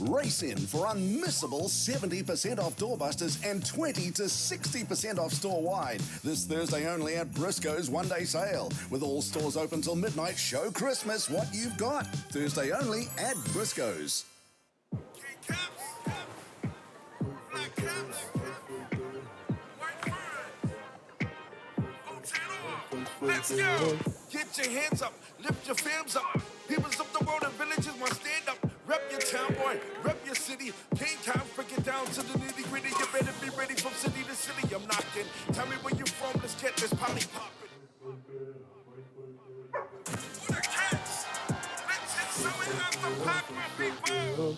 Race in for unmissable 70% off doorbusters and 20 to 60% off store-wide. This Thursday only at Briscoe's one-day sale. With all stores open till midnight, show Christmas what you've got. Thursday only at Briscoe's. Let's go! Get your hands up, lift your fams up. Peoples of the world and villages want stand up. Rep your town, boy, rep your city. King time, break it down to the nitty gritty. You better be ready from city to city. I'm knocking. Tell me where you from, let's get this party poppin'. What a cats! Let's hit some of the pop, my people!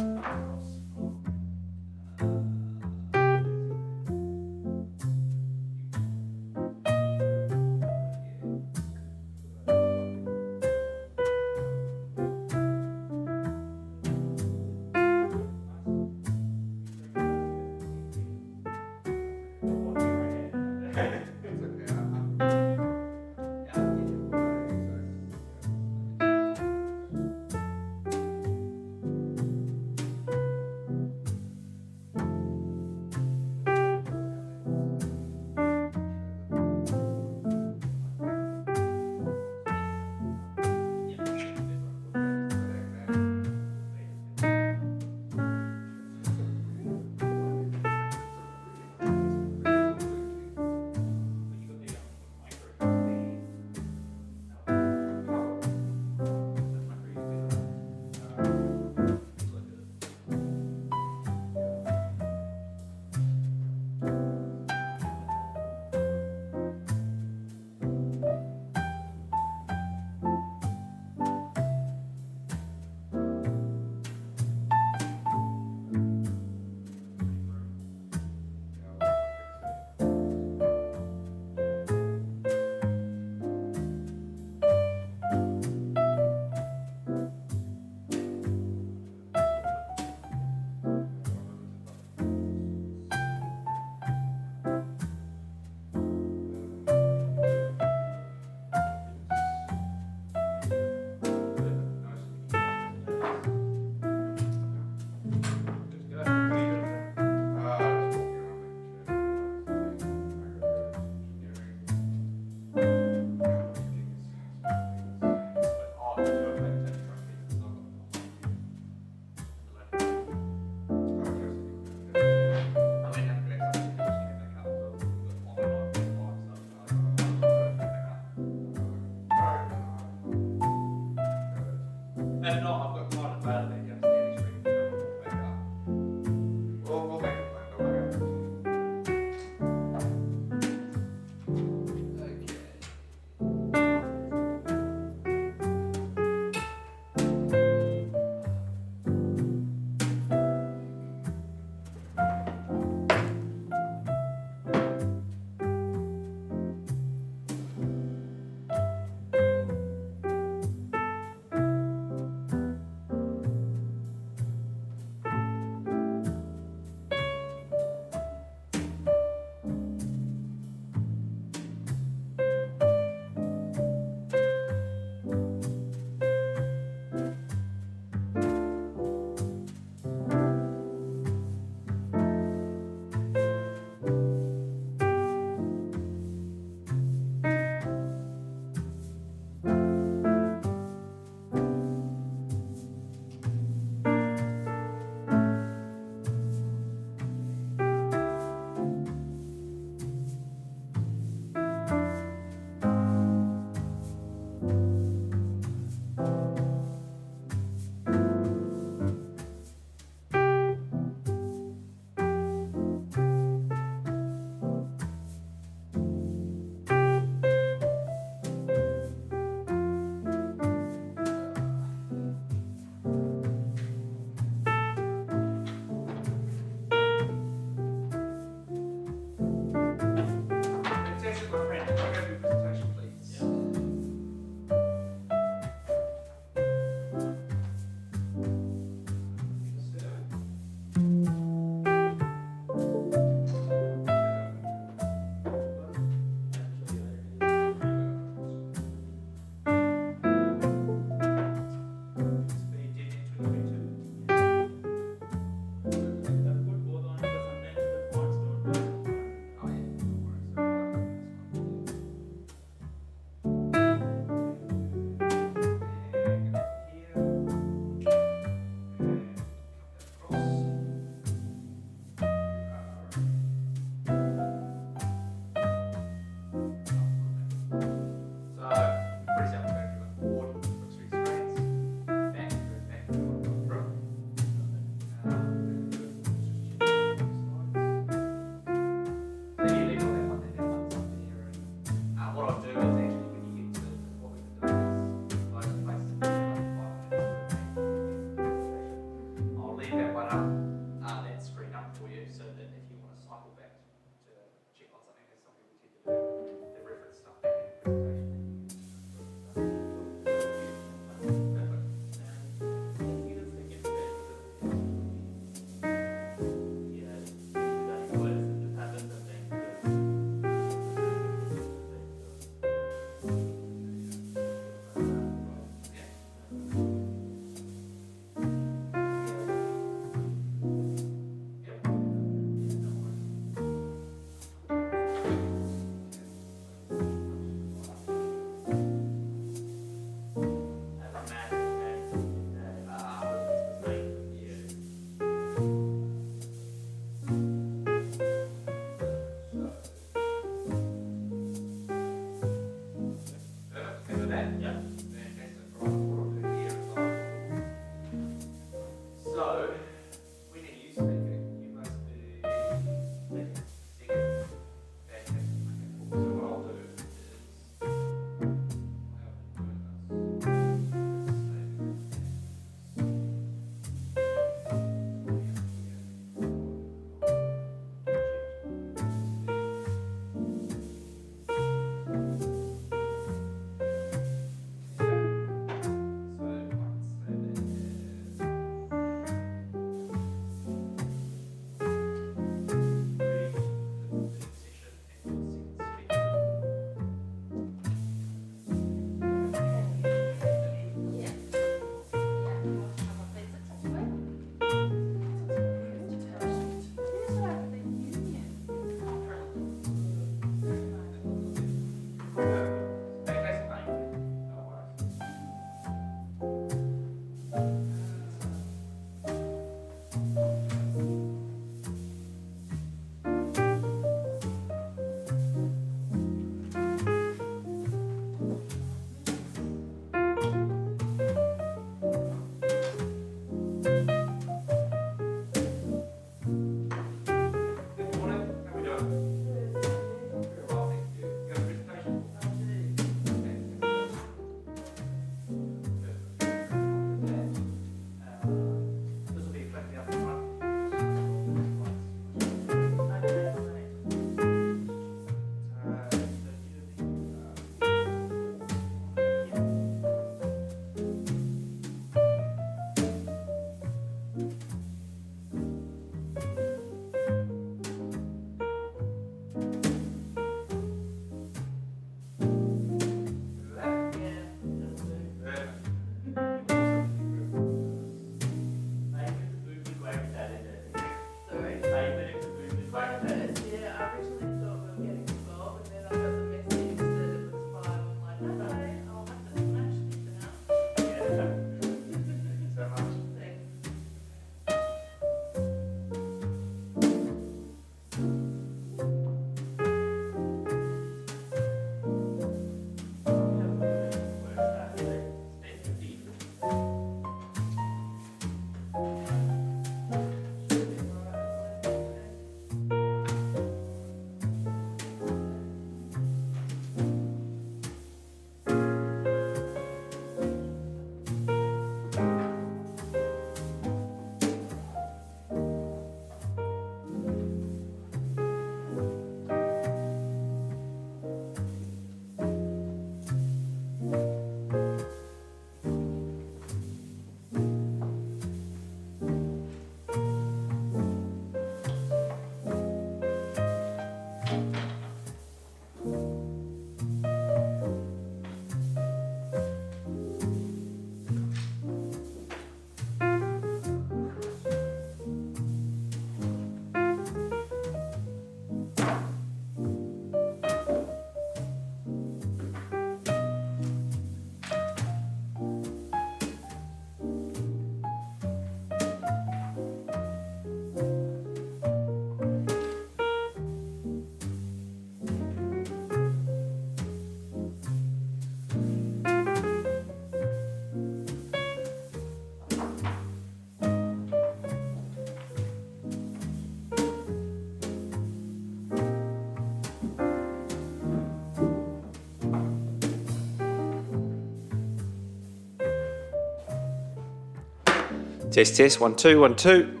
Test, test, 1, 2, 1, 2.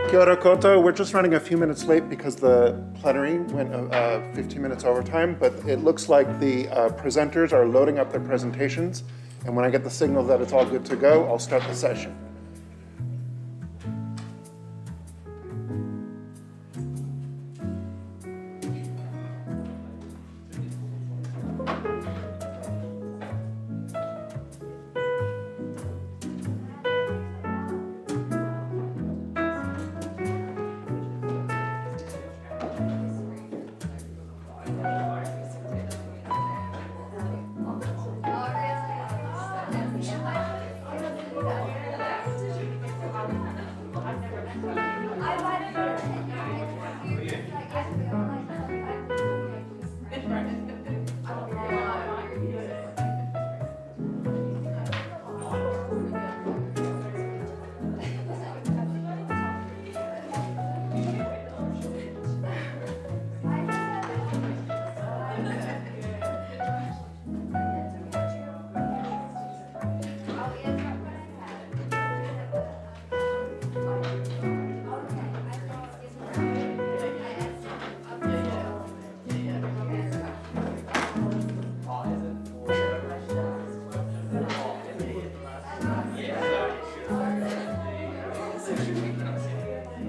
Kia ora koutou. We're just running a few minutes late because the plenary went 15 minutes over time, but it looks like the presenters are loading up their presentations, and when I get the signal that it's all good to go, I'll start the session.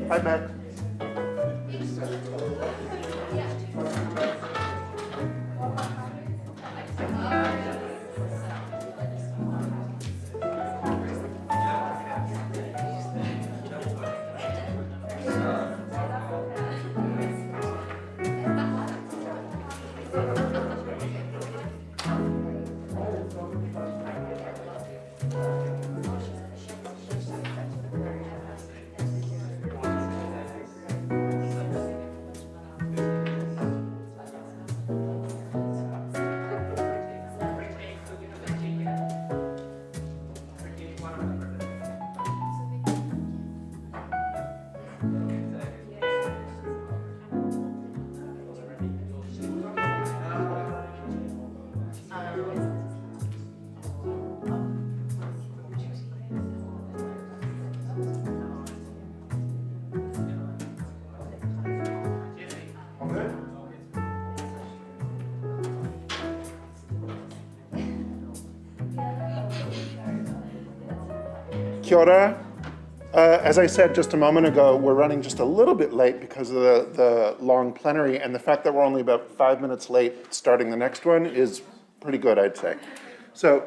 Hi, Mac. Kia ora. As I said just a moment ago, we're running just a little bit late because of the long plenary, and the fact that we're only about 5 minutes late starting the next one is pretty good, I'd say. So,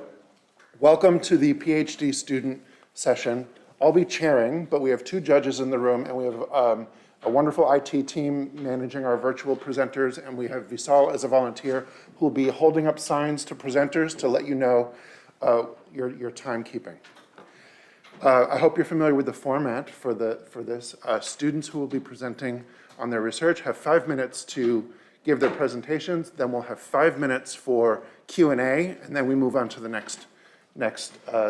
welcome to the PhD student session. I'll be chairing, but we have two judges in the room, and we have a wonderful IT team managing our virtual presenters, and we have Visal as a volunteer who will be holding up signs to presenters to let you know your timekeeping. I hope you're familiar with the format for this. Students who will be presenting on their research have 5 minutes to give their presentations, then we'll have 5 minutes for Q&A, and then we move on to the next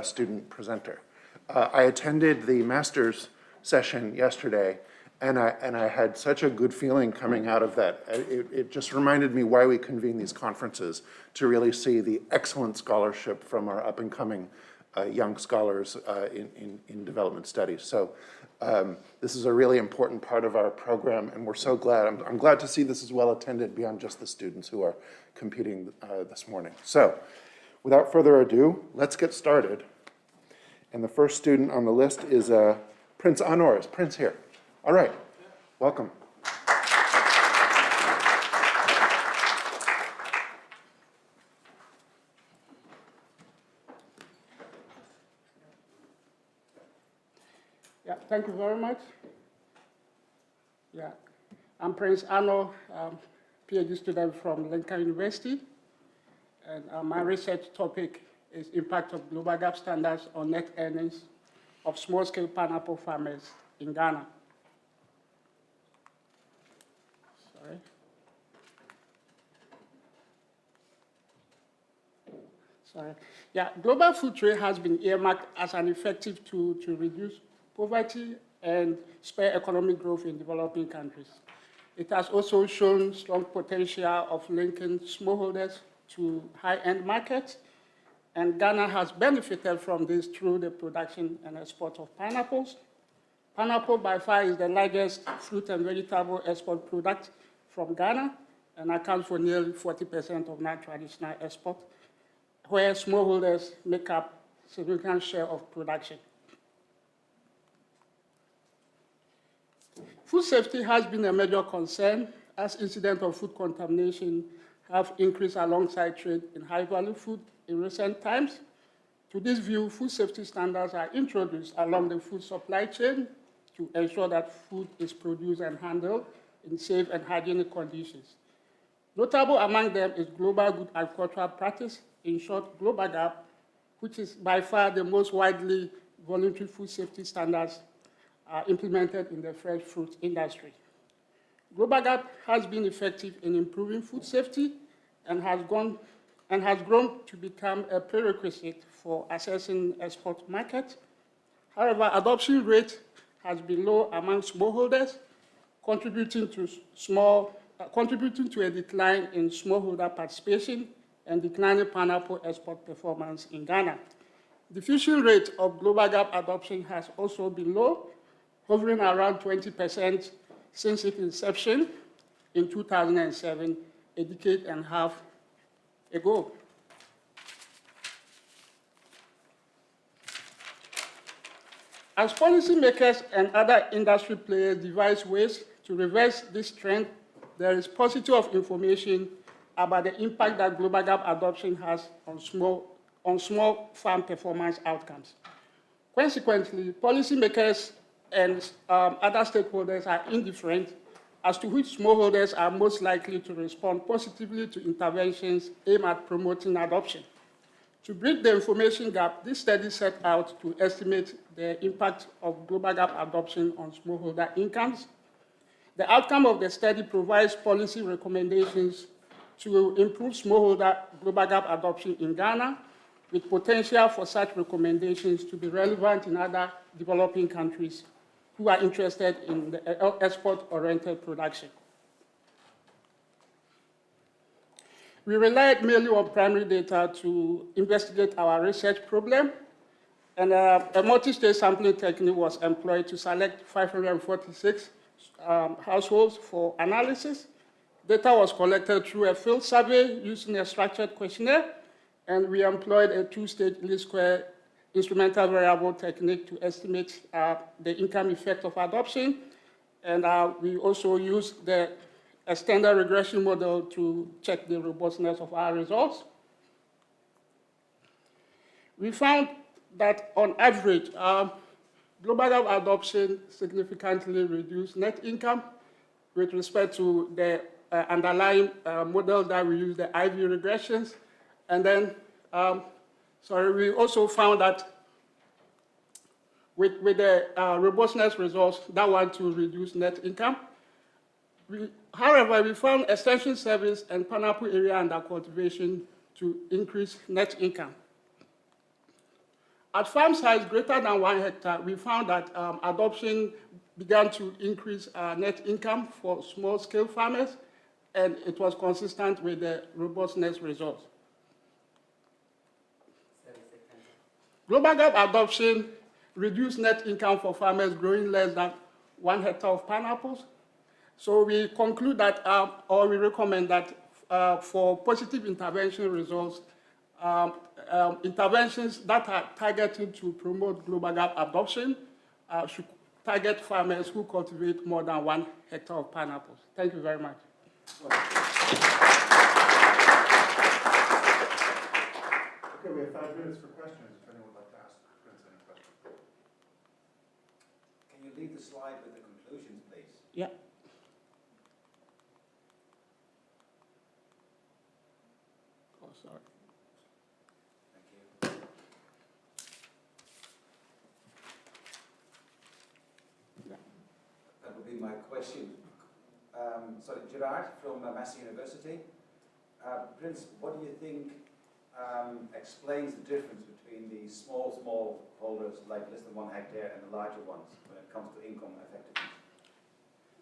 student presenter. I attended the master's session yesterday, and I had such a good feeling coming out of that. It just reminded me why we convene these conferences, to really see the excellent scholarship from our up-and-coming young scholars in development studies. So this is a really important part of our program, and we're so glad. I'm glad to see this is well attended beyond just the students who are competing this morning. So without further ado, let's get started. And the first student on the list is Prince Anor. Is Prince here? All right, welcome. Yeah, thank you very much. Yeah, I'm Prince Anor, PhD student from Lincoln University, and my research topic is impact of global gap standards on net earnings of small-scale pineapple farmers in Ghana. Sorry. Yeah, global food trade has been earmarked as an effective tool to reduce poverty and spur economic growth in developing countries. It has also shown strong potential of linking smallholders to high-end markets, and Ghana has benefited from this through the production and export of pineapples. Pineapple by far is the largest fruit and vegetable export product from Ghana and accounts for nearly 40% of non-traditional export, where smallholders make up a significant share of production. Food safety has been a major concern as incidents of food contamination have increased alongside trade in high-value food in recent times. To this view, food safety standards are introduced along the food supply chain to ensure that food is produced and handled in safe and hygienic conditions. Notable among them is Global Good Agricultural Practice, in short, Global GAP, which is by far the most widely voluntary food safety standards implemented in the fresh fruit industry. Global GAP has been effective in improving food safety and has grown to become a prerequisite for accessing export markets. However, adoption rate has been low among smallholders, contributing to a decline in smallholder participation and declining pineapple export performance in Ghana. The diffusion rate of Global GAP adoption has also been low, hovering around 20% since its inception in 2007, a decade and a half ago. As policymakers and other industry players devise ways to reverse this trend, there is paucity of information about the impact that Global GAP adoption has on small farm performance outcomes. Consequently, policymakers and other stakeholders are indifferent as to which smallholders are most likely to respond positively to interventions aimed at promoting adoption. To bridge the information gap, this study set out to estimate the impact of Global GAP adoption on smallholder incomes. The outcome of the study provides policy recommendations to improve smallholder Global GAP adoption in Ghana, with potential for such recommendations to be relevant in other developing countries who are interested in the export-oriented production. We relied mainly on primary data to investigate our research problem, and a multi-stage sampling technique was employed to select 546 households for analysis. Data was collected through a field survey using a structured questionnaire, and we employed a two-stage least square instrumental variable technique to estimate the income effect of adoption. And we also used a standard regression model to check the robustness of our results. We found that on average, Global GAP adoption significantly reduced net income with respect to the underlying model that we use, the IV regressions. And then, we also found that with the robustness results, that one to reduce net income. However, we found extension service and pineapple area under cultivation to increase net income. At farm size greater than 1 hectare, we found that adoption began to increase net income for small-scale farmers, and it was consistent with the robustness results. Global GAP adoption reduced net income for farmers growing less than 1 hectare of pineapples. So we conclude that, or we recommend that for positive intervention results, interventions that are targeted to promote Global GAP adoption should target farmers who cultivate more than 1 hectare of pineapples. Thank you very much. Okay, we have 5 minutes for questions if anyone would like to ask Prince any questions. Can you leave the slide with the conclusions, please? Yeah. Oh, sorry. Thank you. Yeah. That would be my question. Gerard from Massey University. Prince, what do you think explains the difference between the small holders, like less than 1 hectare, and the larger ones when it comes to income effectiveness?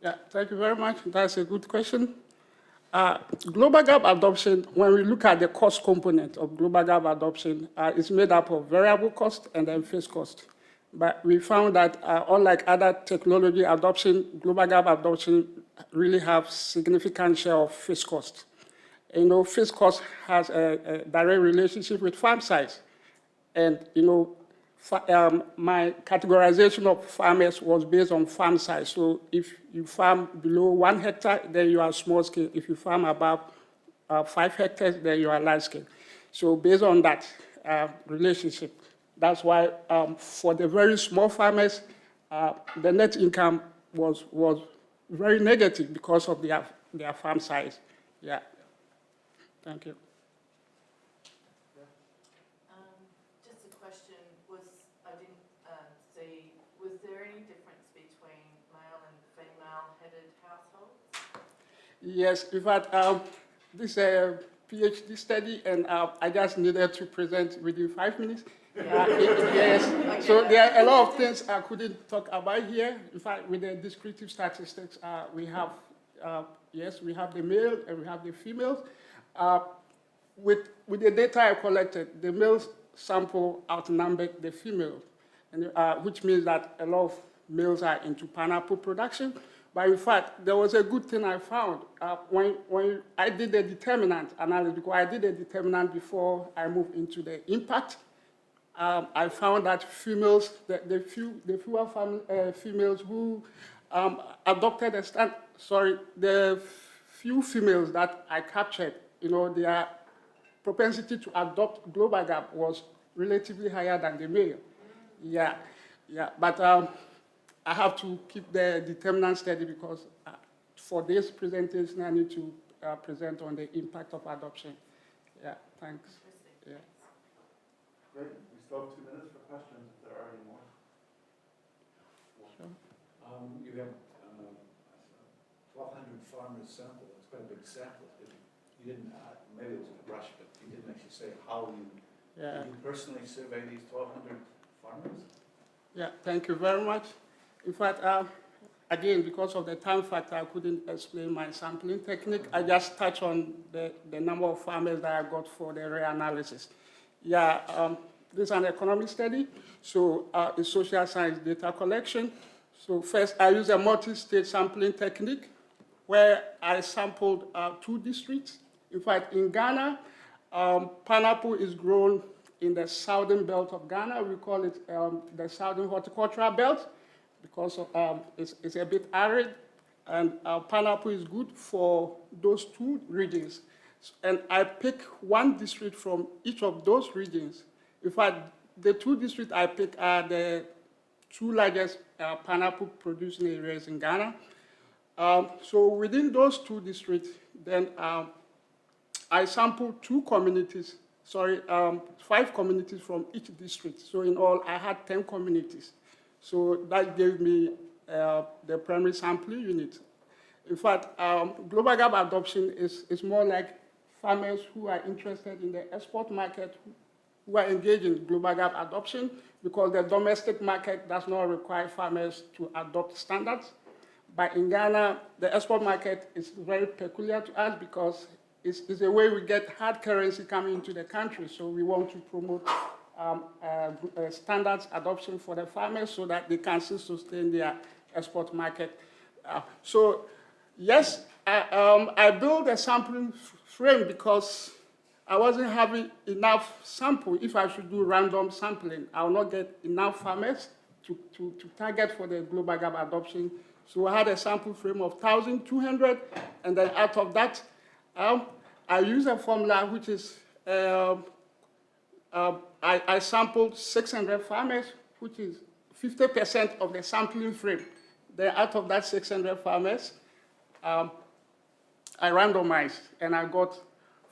Yeah, thank you very much. That's a good question. Global GAP adoption, when we look at the cost component of Global GAP adoption, is made up of variable cost and then fixed cost. But we found that unlike other technology adoption, global gap adoption really have significant share of fixed cost. You know, fixed cost has a direct relationship with farm size. And, you know, my categorization of farmers was based on farm size. So if you farm below 1 hectare, then you are small scale. If you farm above 5 hectares, then you are large scale. So based on that relationship, that's why for the very small farmers, the net income was very negative because of their farm size. Yeah. Thank you. Just a question, I didn't see, was there any difference between male and female-headed households? Yes, in fact, this is a PhD study, and I just needed to present within 5 minutes. Yes, so there are a lot of things I couldn't talk about here. In fact, with the descriptive statistics, we have, yes, we have the male and we have the females. With the data I collected, the males sample outnumbered the females, and, which means that a lot of males are into pineapple production. But in fact, there was a good thing I found when I did the determinant analysis, because I did the determinant before I moved into the impact. I found that females, the fewer females who adopted the few females that I captured, you know, their propensity to adopt global gap was relatively higher than the male. Yeah, but I have to keep the determinant steady because for this presentation, I need to present on the impact of adoption. Yeah, thanks. Yeah. Great. We still have 2 minutes for questions if there are any more. Sure. You have 1,200 farmers sampled. That's quite a big sample. You didn't, maybe it was a rush, but you didn't actually say how you, did you personally survey these 1,200 farmers? Yeah, thank you very much. In fact, again, because of the time factor, I couldn't explain my sampling technique. I just touched on the number of farmers that I got for the reanalysis. Yeah, this is an economic study, so it's social science data collection. So first, I use a multi-stage sampling technique where I sampled 2 districts. In fact, in Ghana, pineapple is grown in the southern belt of Ghana. We call it the southern horticultural belt because of, it's a bit arid, and pineapple is good for those 2 regions. And I pick 1 district from each of those regions. In fact, the 2 districts I pick are the 2 largest pineapple producing areas in Ghana. So within those 2 districts, then I sampled 5 communities from each district. So in all, I had 10 communities. So that gave me the primary sampling unit. In fact, global gap adoption is more like farmers who are interested in the export market, who are engaged in global gap adoption, because the domestic market does not require farmers to adopt standards. But in Ghana, the export market is very peculiar to us because it's a way we get hard currency coming into the country. So we want to promote standards adoption for the farmers so that they can still sustain their export market. So yes, I built a sampling frame because I wasn't having enough sample. If I should do random sampling, I will not get enough farmers to target for the global gap adoption. So I had a sample frame of 1,200, and then out of that, I use a formula which is, I sampled 600 farmers, which is 50% of the sampling frame. Then out of that 600 farmers, I randomized, and I got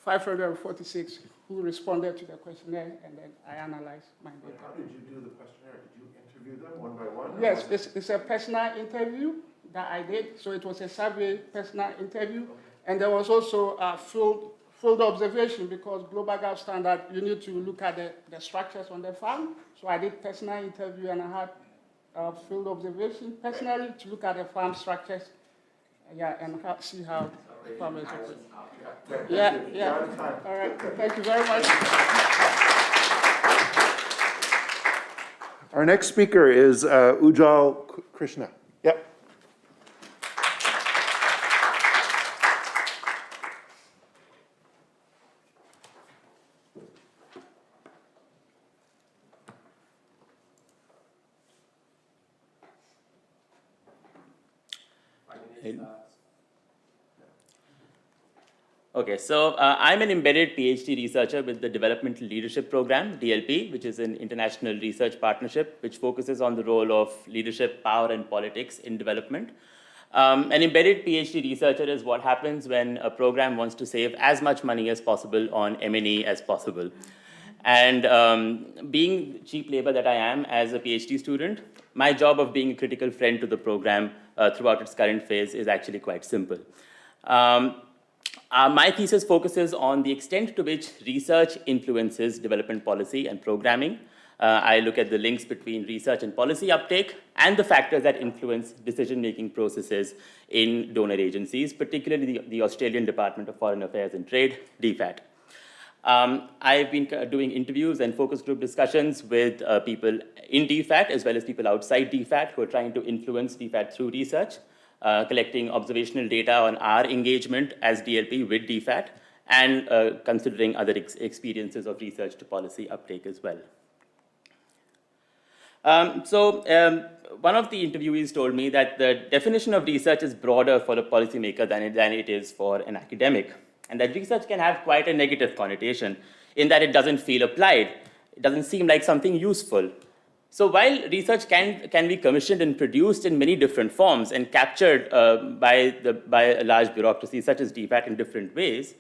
546 who responded to the questionnaire, and then I analyzed my data. How did you do the questionnaire? Did you interview them one by one? Yes, it's a personal interview that I did. So it was a survey personal interview. Okay. And there was also a field observation because global gap standard, you need to look at the structures on the farm. So I did personal interview and I had field observation personally to look at the farm structures. Yeah, and see how the farmers operate. Yeah. All right. Thank you very much. Our next speaker is Ujjwal Krishna. Yep. Okay, so I'm an embedded PhD researcher with the Developmental Leadership Program, DLP, which is an international research partnership which focuses on the role of leadership, power, and politics in development. An embedded PhD researcher is what happens when a program wants to save as much money as possible on M&E as possible. And being cheap labor that I am as a PhD student, my job of being a critical friend to the program throughout its current phase is actually quite simple. My thesis focuses on the extent to which research influences development policy and programming. I look at the links between research and policy uptake and the factors that influence decision-making processes in donor agencies, particularly the Australian Department of Foreign Affairs and Trade, DFAT. I've been doing interviews and focus group discussions with people in DFAT as well as people outside DFAT who are trying to influence DFAT through research. Collecting observational data on our engagement as DLP with DFAT, and considering other experiences of research to policy uptake as well. One of the interviewees told me that the definition of research is broader for a policymaker than it is for an academic, and that research can have quite a negative connotation in that it doesn't feel applied. It doesn't seem like something useful. So while research can be commissioned and produced in many different forms and captured by a large bureaucracy such as DFAT in different ways,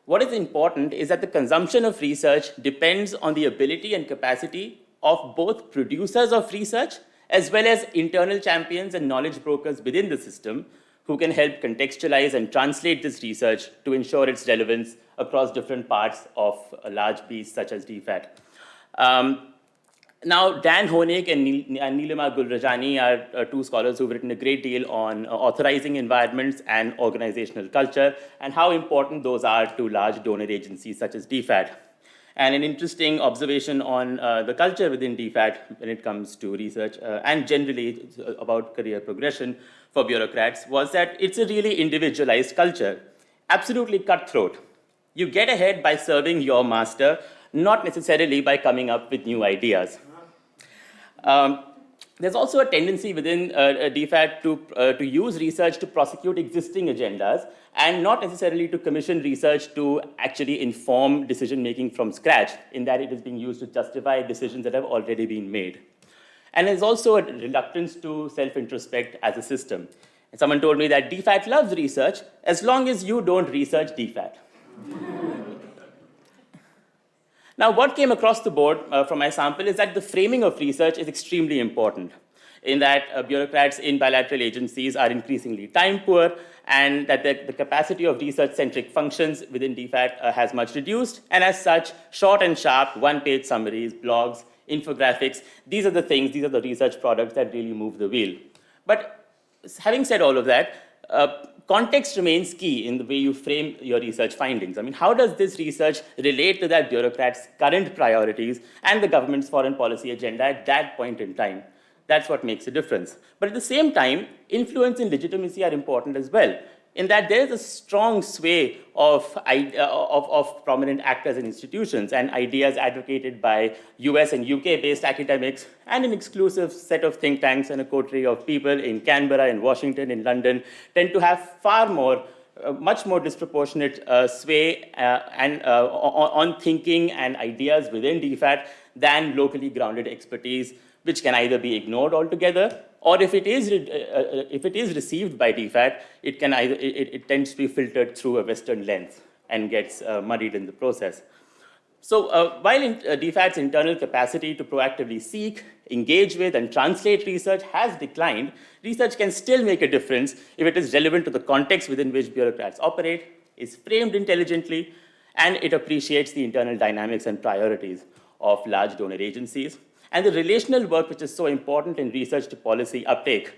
what is important is that the consumption of research depends on the ability and capacity of both producers of research as well as internal champions and knowledge brokers within the system who can help contextualize and translate this research to ensure its relevance across different parts of a large beast such as DFAT. Now, Dan Honig and Nilima Gulrajani are two scholars who've written a great deal on authorizing environments and organizational culture and how important those are to large donor agencies such as DFAT. And an interesting observation on the culture within DFAT when it comes to research and generally about career progression for bureaucrats was that it's a really individualized culture, absolutely cutthroat. You get ahead by serving your master, not necessarily by coming up with new ideas. There's also a tendency within DFAT to use research to prosecute existing agendas and not necessarily to commission research to actually inform decision-making from scratch, in that it is being used to justify decisions that have already been made. And there's also a reluctance to self-introspect as a system. And someone told me that DFAT loves research as long as you don't research DFAT. Now, what came across the board from my sample is that the framing of research is extremely important, in that bureaucrats in bilateral agencies are increasingly time poor, and that the capacity of research-centric functions within DFAT has much reduced, and as such, short and sharp, one-page summaries, blogs, infographics, these are the things, these are the research products that really move the wheel. But having said all of that, context remains key in the way you frame your research findings. I mean, how does this research relate to that bureaucrat's current priorities and the government's foreign policy agenda at that point in time? That's what makes a difference. But at the same time, influence and legitimacy are important as well, in that there is a strong sway of prominent actors and institutions and ideas advocated by US and UK-based academics and an exclusive set of think tanks and a coterie of people in Canberra, in Washington, in London tend to have far more, much more disproportionate sway on thinking and ideas within DFAT than locally grounded expertise, which can either be ignored altogether, or if it is received by DFAT, it tends to be filtered through a Western lens and gets muddied in the process. So while DFAT's internal capacity to proactively seek, engage with, and translate research has declined, research can still make a difference if it is relevant to the context within which bureaucrats operate, is framed intelligently, and it appreciates the internal dynamics and priorities of large donor agencies. And the relational work, which is so important in research to policy uptake,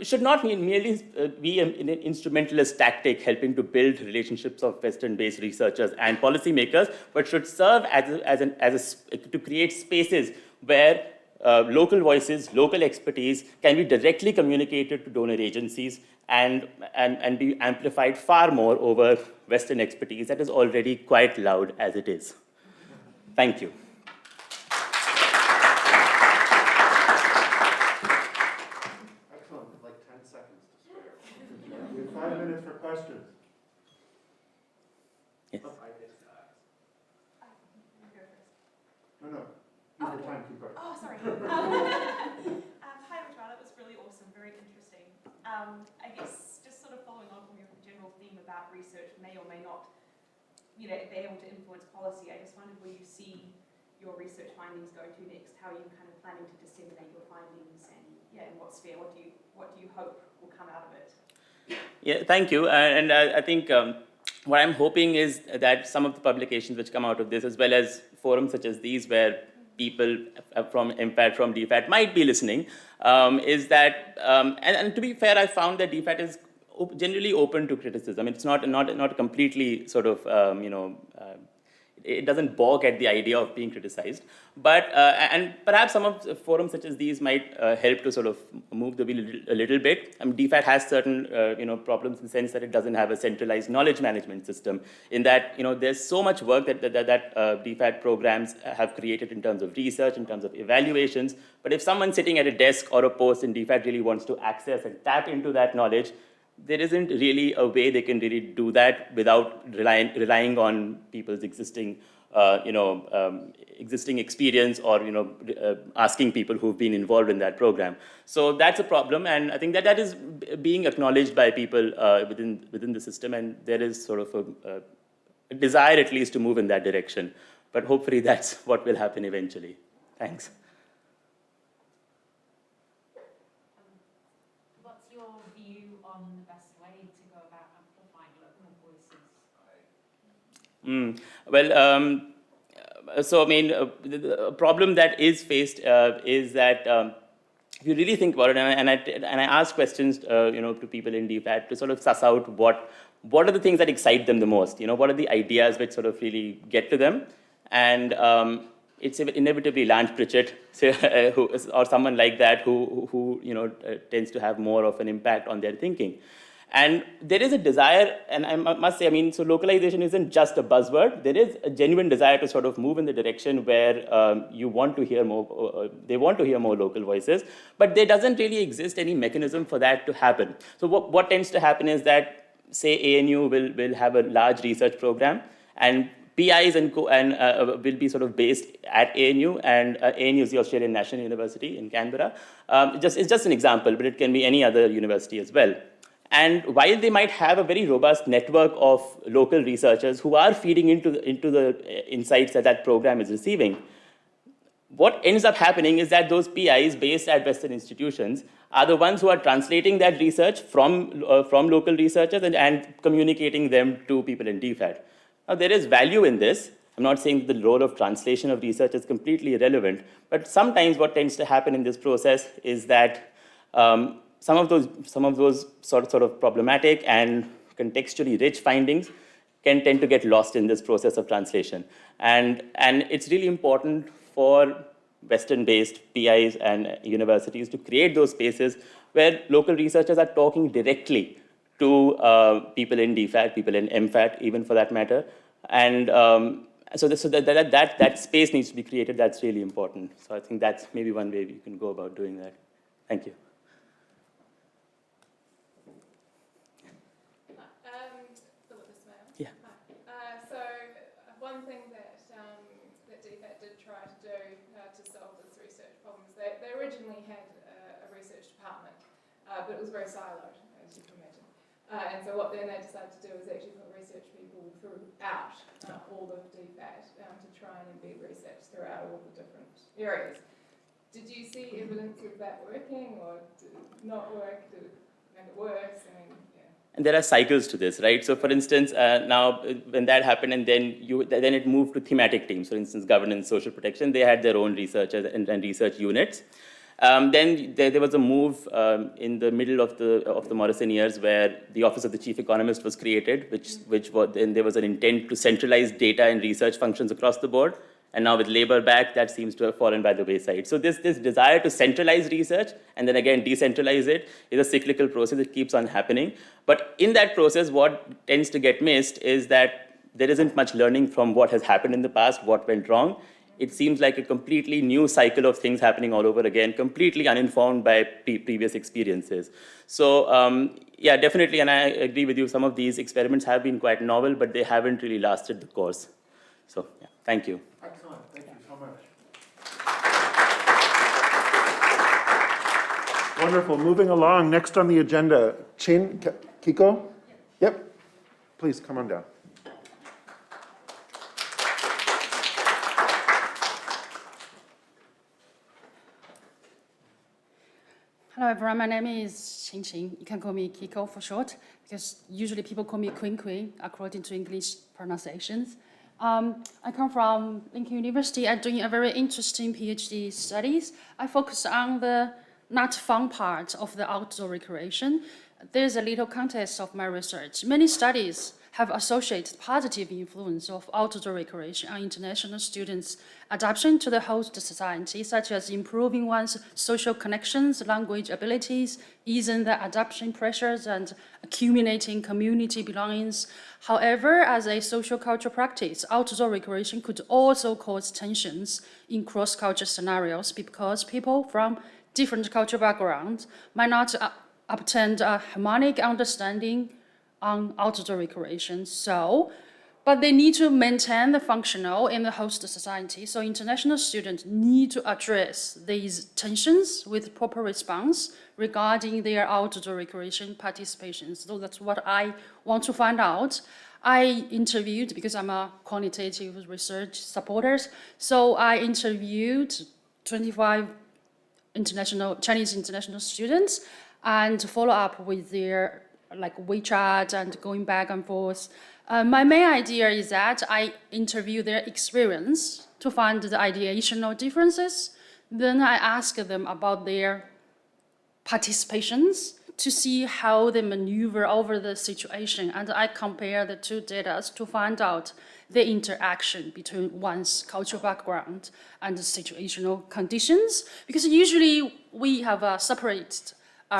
should not merely be an instrumentalist tactic helping to build relationships of Western-based researchers and policymakers, but should serve to create spaces where local voices, local expertise can be directly communicated to donor agencies and be amplified far more over Western expertise that is already quite loud as it is. Thank you. Excellent, like 10 seconds to spare. We have 5 minutes for questions. Yes. No. Use your timekeeper. Oh, sorry. Hi, Richard. That was really awesome, very interesting. I guess just sort of following on from your general theme about research may or may not, be able to influence policy. I just wondered where you see your research findings go to next. How are you kind of planning to disseminate your findings, and in what sphere? What do you hope will come out of it? Yeah, thank you. And I think what I'm hoping is that some of the publications which come out of this, as well as forums such as these, where people from MFAT, from DFAT might be listening, is that, and to be fair, I found that DFAT is generally open to criticism. It's not completely sort of, it doesn't balk at the idea of being criticized. But, and perhaps some of the forums such as these might help to sort of move the wheel a little bit. DFAT has certain, problems in the sense that it doesn't have a centralized knowledge management system. In that, there's so much work that DFAT programs have created in terms of research, in terms of evaluations. But if someone sitting at a desk or a post in DFAT really wants to access and tap into that knowledge, there isn't really a way they can really do that without relying on people's existing, existing experience, or asking people who've been involved in that program. So that's a problem, and I think that is being acknowledged by people within the system, and there is sort of a desire, at least, to move in that direction. But hopefully, that's what will happen eventually. Thanks. Well, so I mean, the problem that is faced is that if you really think about it, and I ask questions, to people in DFAT to sort of suss out what are the things that excite them the most. What are the ideas which sort of really get to them, and it's inevitably Lance Pritchett, or someone like that, who tends to have more of an impact on their thinking. And there is a desire, and I must say, so localization isn't just a buzzword. There is a genuine desire to sort of move in the direction where you want to hear more, they want to hear more local voices, but there doesn't really exist any mechanism for that to happen. So what tends to happen is that, say, ANU will have a large research program, and PIs will be sort of based at ANU, and ANU is the Australian National University in Canberra. It's just an example, but it can be any other university as well. And while they might have a very robust network of local researchers who are feeding into the insights that program is receiving, what ends up happening is that those PIs based at Western institutions are the ones who are translating that research from local researchers and communicating them to people in DFAT. Now, there is value in this. I'm not saying that the role of translation of research is completely irrelevant, but sometimes what tends to happen in this process is that some of those sort of problematic and contextually rich findings can tend to get lost in this process of translation. And it's really important for Western-based PIs and universities to create those spaces where local researchers are talking directly to people in DFAT, people in MFAT, even for that matter. And so that space needs to be created. That's really important. So I think that's maybe one way we can go about doing that. Thank you. One thing that DFAT did try to do to solve this research problem is they originally had a research department, but it was very siloed, as you can imagine. And so what then they decided to do is actually put research people throughout all of DFAT to try and embed research throughout all the different areas. Did you see evidence of that working, or did it not work? Did it make it worse? And there are cycles to this, right? So, for instance, now when that happened, and then it moved to thematic teams. For instance, governance, social protection, they had their own researchers and research units. Then there was a move in the middle of the Morrison years where the Office of the Chief Economist was created, which was, then there was an intent to centralize data and research functions across the board. And now with labor back, that seems to have fallen by the wayside. So this desire to centralize research and then again decentralize it is a cyclical process that keeps on happening. But in that process, what tends to get missed is that there isn't much learning from what has happened in the past, what went wrong. It seems like a completely new cycle of things happening all over again, completely uninformed by previous experiences. So yeah, definitely, and I agree with you, some of these experiments have been quite novel, but they haven't really lasted the course. So yeah, thank you. Excellent, thank you so much. Wonderful, moving along, next on the agenda, Kiko? Yep, please come on down. Hello everyone, my name is Qing. You can call me Kiko for short, because usually people call me Queen according to English pronunciations. I come from Lincoln University. I'm doing a very interesting PhD studies. I focus on the not fun part of the outdoor recreation. There's a little context of my research. Many studies have associated positive influence of outdoor recreation on international students' adaptation to the host society, such as improving one's social connections, language abilities, easing the adaptation pressures, and accumulating community belongings. However, as a social culture practice, outdoor recreation could also cause tensions in cross-culture scenarios because people from different cultural backgrounds might not obtain a harmonic understanding on outdoor recreation. But they need to maintain the functional in the host society. So international students need to address these tensions with proper response regarding their outdoor recreation participation. So that's what I want to find out. I interviewed, because I'm a quantitative research supporter, so I interviewed 25 Chinese international students and follow up with their WeChat and going back and forth. My main idea is that I interview their experience to find the ideational differences. Then I ask them about their participations to see how they maneuver over the situation. And I compare the two data to find out the interaction between one's cultural background and the situational conditions. Because usually we have a separate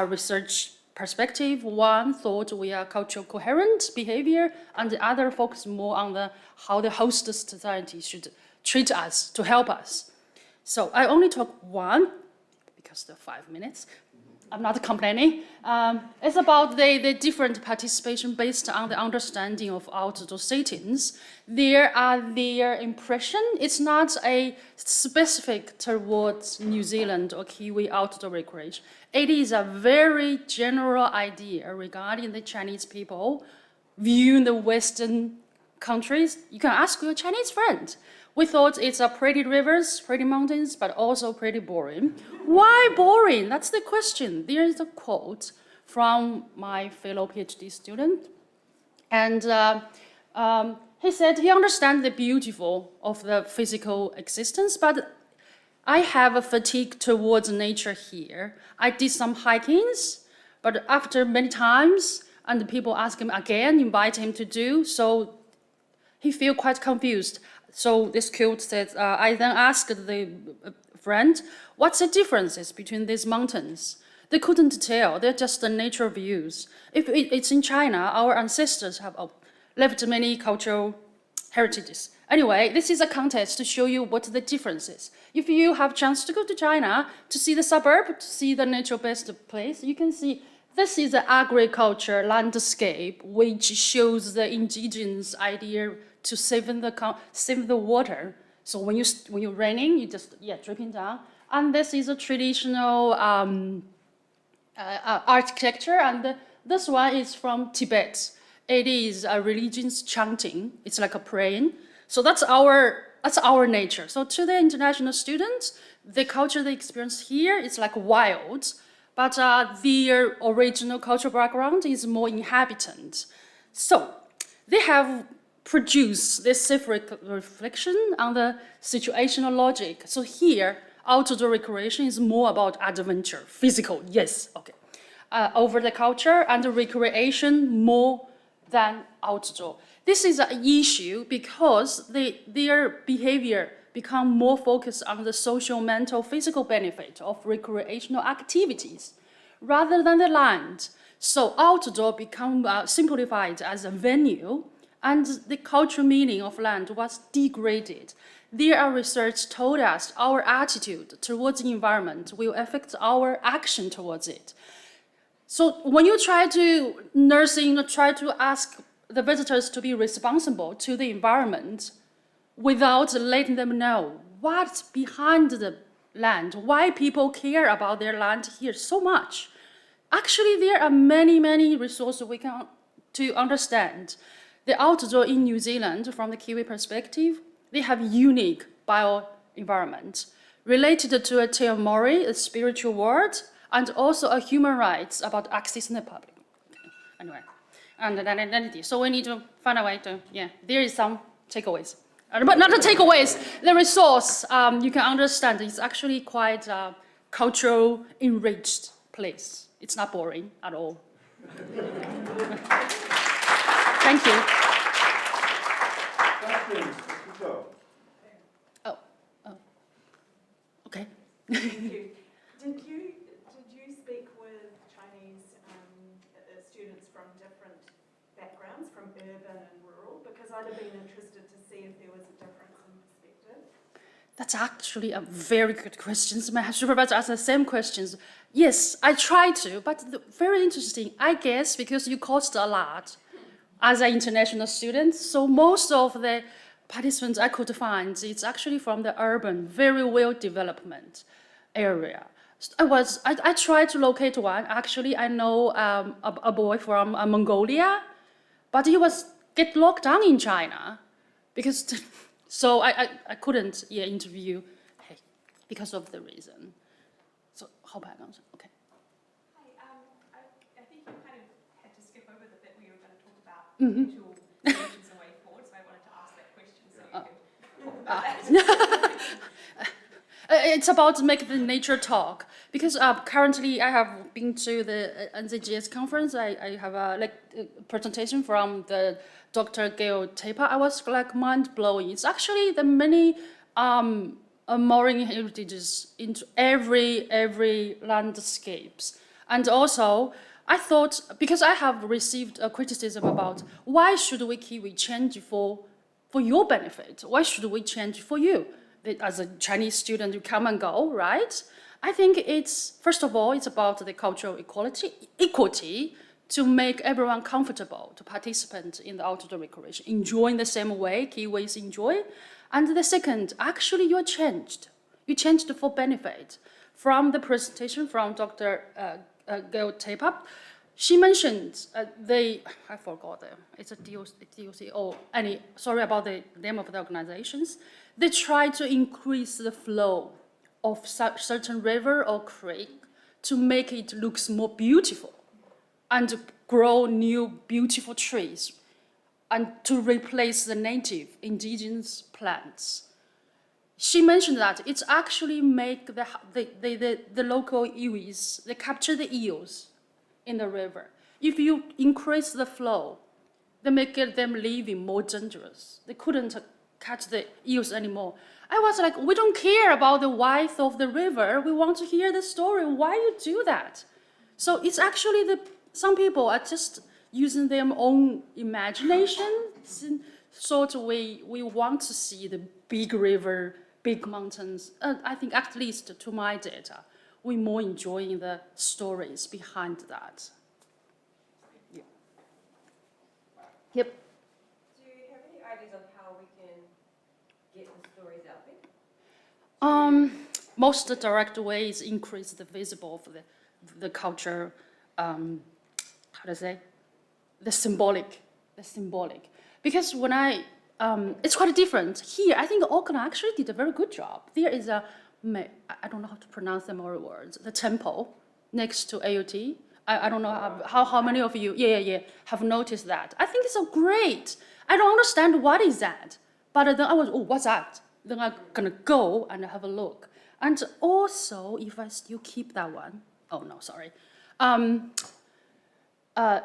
research perspective. One thought we are cultural coherent behavior, and the other focus more on how the host society should treat us to help us. So I only talk one, because there are 5 minutes. I'm not complaining. It's about the different participation based on the understanding of outdoor settings. There are their impression. It's not a specific towards New Zealand or Kiwi outdoor recreation. It is a very general idea regarding the Chinese people viewing the Western countries. You can ask your Chinese friend. We thought it's a pretty rivers, pretty mountains, but also pretty boring. Why boring? That's the question. There is a quote from my fellow PhD student. And he said he understands the beautiful of the physical existence, but I have a fatigue towards nature here. I did some hikings, but after many times, and people ask him again, invite him to do, so he feel quite confused. So this quote says, I then asked the friend, what's the differences between these mountains? They couldn't tell, they're just the nature views. If it's in China, our ancestors have left many cultural heritages. Anyway, this is a context to show you what the difference is. If you have chance to go to China, to see the suburb, to see the nature-based place, you can see this is the agriculture landscape, which shows the indigenous idea to save the water. So when you're raining, you just dripping down. And this is a traditional architecture, and this one is from Tibet. It is a religious chanting. It's like a praying. So that's our nature. So to the international students, the culture they experience here is like wild, but their original cultural background is more inhabitant. So they have produce this self-reflection on the situational logic. So here, outdoor recreation is more about adventure, physical, yes, okay. Over the culture, and the recreation more than outdoor. This is an issue because their behavior become more focused on the social, mental, physical benefit of recreational activities rather than the land. So outdoor become simplified as a venue, and the cultural meaning of land was degraded. Their research told us our attitude towards the environment will affect our action towards it. So when you try to try to ask the visitors to be responsible to the environment without letting them know what's behind the land, why people care about their land here so much. Actually, there are many, many resources we can to understand. The outdoor in New Zealand, from the Kiwi perspective, they have unique bio-environment related to a te Māori, a spiritual world, and also a human rights about access in the public. Okay. Anyway, and then identity. So we need to find a way to, there is some takeaways. But not the takeaways, the resource, you can understand it's actually quite a cultural enriched place. It's not boring at all. Thank you. Okay. Thank you. Did you speak with Chinese students from different backgrounds, from urban and rural? Because I'd have been interested to see if there was a difference in perspective. That's actually a very good question. My supervisor asked the same questions. Yes, I try to, but very interesting. I guess because you cost a lot as an international student, so most of the participants I could find, it's actually from the urban, very well development area. I tried to locate one. Actually, I know a boy from Mongolia, but he was get locked down in China because, so I couldn't interview because of the reason. So hope I answered. Okay. Hi, I think you kind of had to skip over the bit where you were going to talk about potential solutions and way forward, so I wanted to ask that question so you could talk about that. It's about make the nature talk because currently I have been to the NZGS conference. I have a presentation from the Dr. Gail Taper. I was mind blowing. It's actually the many Maori heritages into every landscapes, and also I thought because I have received a criticism about why should we Kiwi change for your benefit? Why should we change for you? As a Chinese student, you come and go, right? I think it's, first of all, it's about the cultural equity to make everyone comfortable to participate in the outdoor recreation, enjoying the same way Kiwis enjoy. And the second, actually you changed. You changed for benefit. From the presentation from Dr. Gail Tapap, she mentioned I forgot them. It's a DOC, sorry about the name of the organizations. They try to increase the flow of certain river or creek to make it look more beautiful and grow new beautiful trees and to replace the native indigenous plants. She mentioned that it's actually make the local iwis, they capture the eels in the river. If you increase the flow, they make them living more dangerous. They couldn't catch the eels anymore. I was like, we don't care about the width of the river. We want to hear the story. Why you do that? So it's actually some people are just using their own imagination. Sort of we want to see the big river, big mountains. I think at least to my data, we're more enjoying the stories behind that. Yeah. Yep. Do you have any ideas on how we can get the stories out there? Most direct way is increase the visible of the culture, how to say, the symbolic. Because when it's quite different. Here, I think Auckland actually did a very good job. There is I don't know how to pronounce the Maori words, the temple next to AUT. I don't know how many of you, have noticed that. I think it's so great. I don't understand what is that. But then I was, what's that? Then I'm gonna go and have a look. And also, if I still keep that one,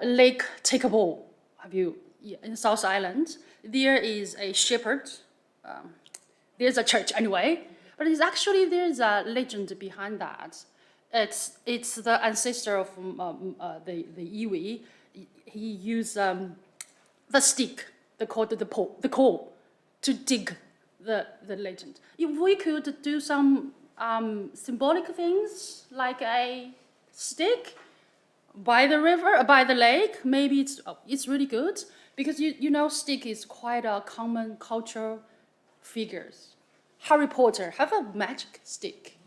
Lake Takeable, in South Island, there is a shepherd, there's a church anyway, but it's actually, there's a legend behind that. It's the ancestor of the iwi. He used the stick, they called it the coal, to dig the legend. If we could do some symbolic things, like a stick by the river, by the lake, maybe it's really good, because you know stick is quite a common cultural figures. Harry Potter have a magic stick.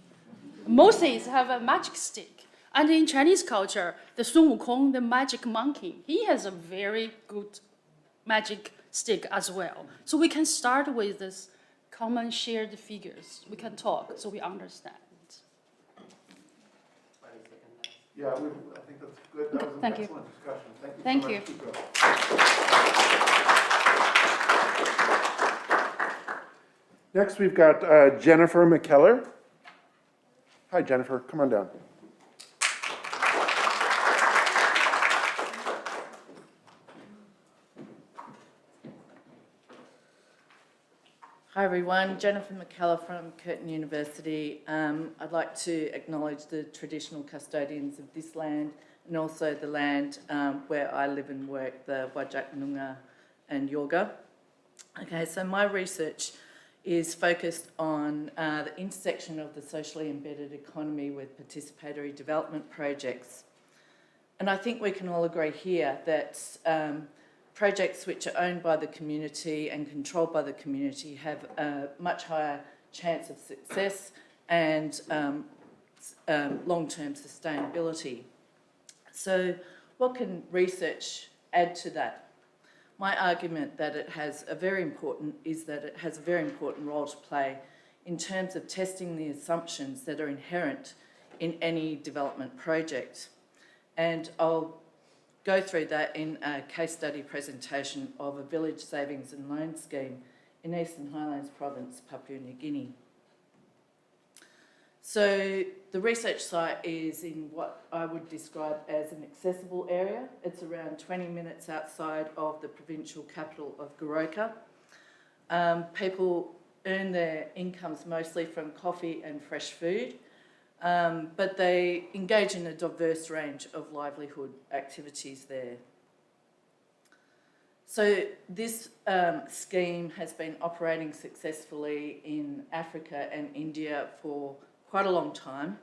Moses have a magic stick. And in Chinese culture, the Sun Wukong, the magic monkey, he has a very good magic stick as well. So we can start with this common shared figures. We can talk so we understand. Yeah, I think that's good. That was an Thank you. excellent discussion. Thank so you. much, Kiko. Next, we've got Jennifer McKellar. Hi, Jennifer. Come on down. Hi everyone, Jennifer McKellar from Curtin University. I'd like to acknowledge the traditional custodians of this land and also the land where I live and work, the Whadjuk Noongar and Yorga. Okay, so my research is focused on the intersection of the socially embedded economy with participatory development projects. And I think we can all agree here that projects which are owned by the community and controlled by the community have a much higher chance of success and long-term sustainability. So what can research add to that? My argument that it has a very important role to play in terms of testing the assumptions that are inherent in any development project. And I'll go through that in a case study presentation of a village savings and loan scheme in Eastern Highlands Province, Papua New Guinea. So the research site is in what I would describe as an accessible area. It's around 20 minutes outside of the provincial capital of Goroka. People earn their incomes mostly from coffee and fresh food. But they engage in a diverse range of livelihood activities there. So this scheme has been operating successfully in Africa and India for quite a long time.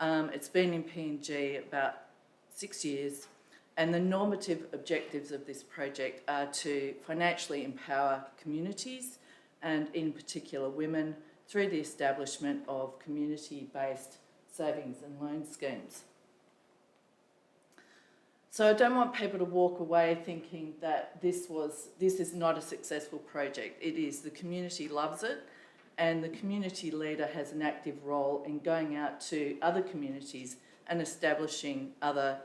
It's been in PNG about 6 years, and the normative objectives of this project are to financially empower communities, and in particular women, through the establishment of community-based savings and loan schemes. So I don't want people to walk away thinking that this is not a successful project. It is. The community loves it, and the community leader has an active role in going out to other communities and establishing other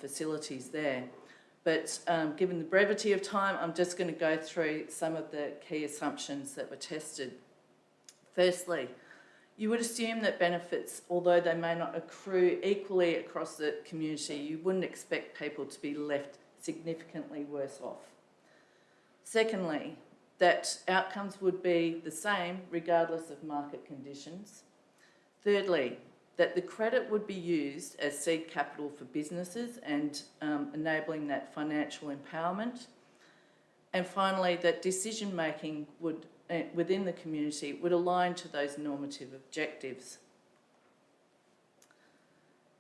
facilities there. But given the brevity of time, I'm just going to go through some of the key assumptions that were tested. Firstly, you would assume that benefits, although they may not accrue equally across the community, you wouldn't expect people to be left significantly worse off. Secondly, that outcomes would be the same regardless of market conditions. Thirdly, that the credit would be used as seed capital for businesses and enabling that financial empowerment. And finally, that decision-making would within the community would align to those normative objectives.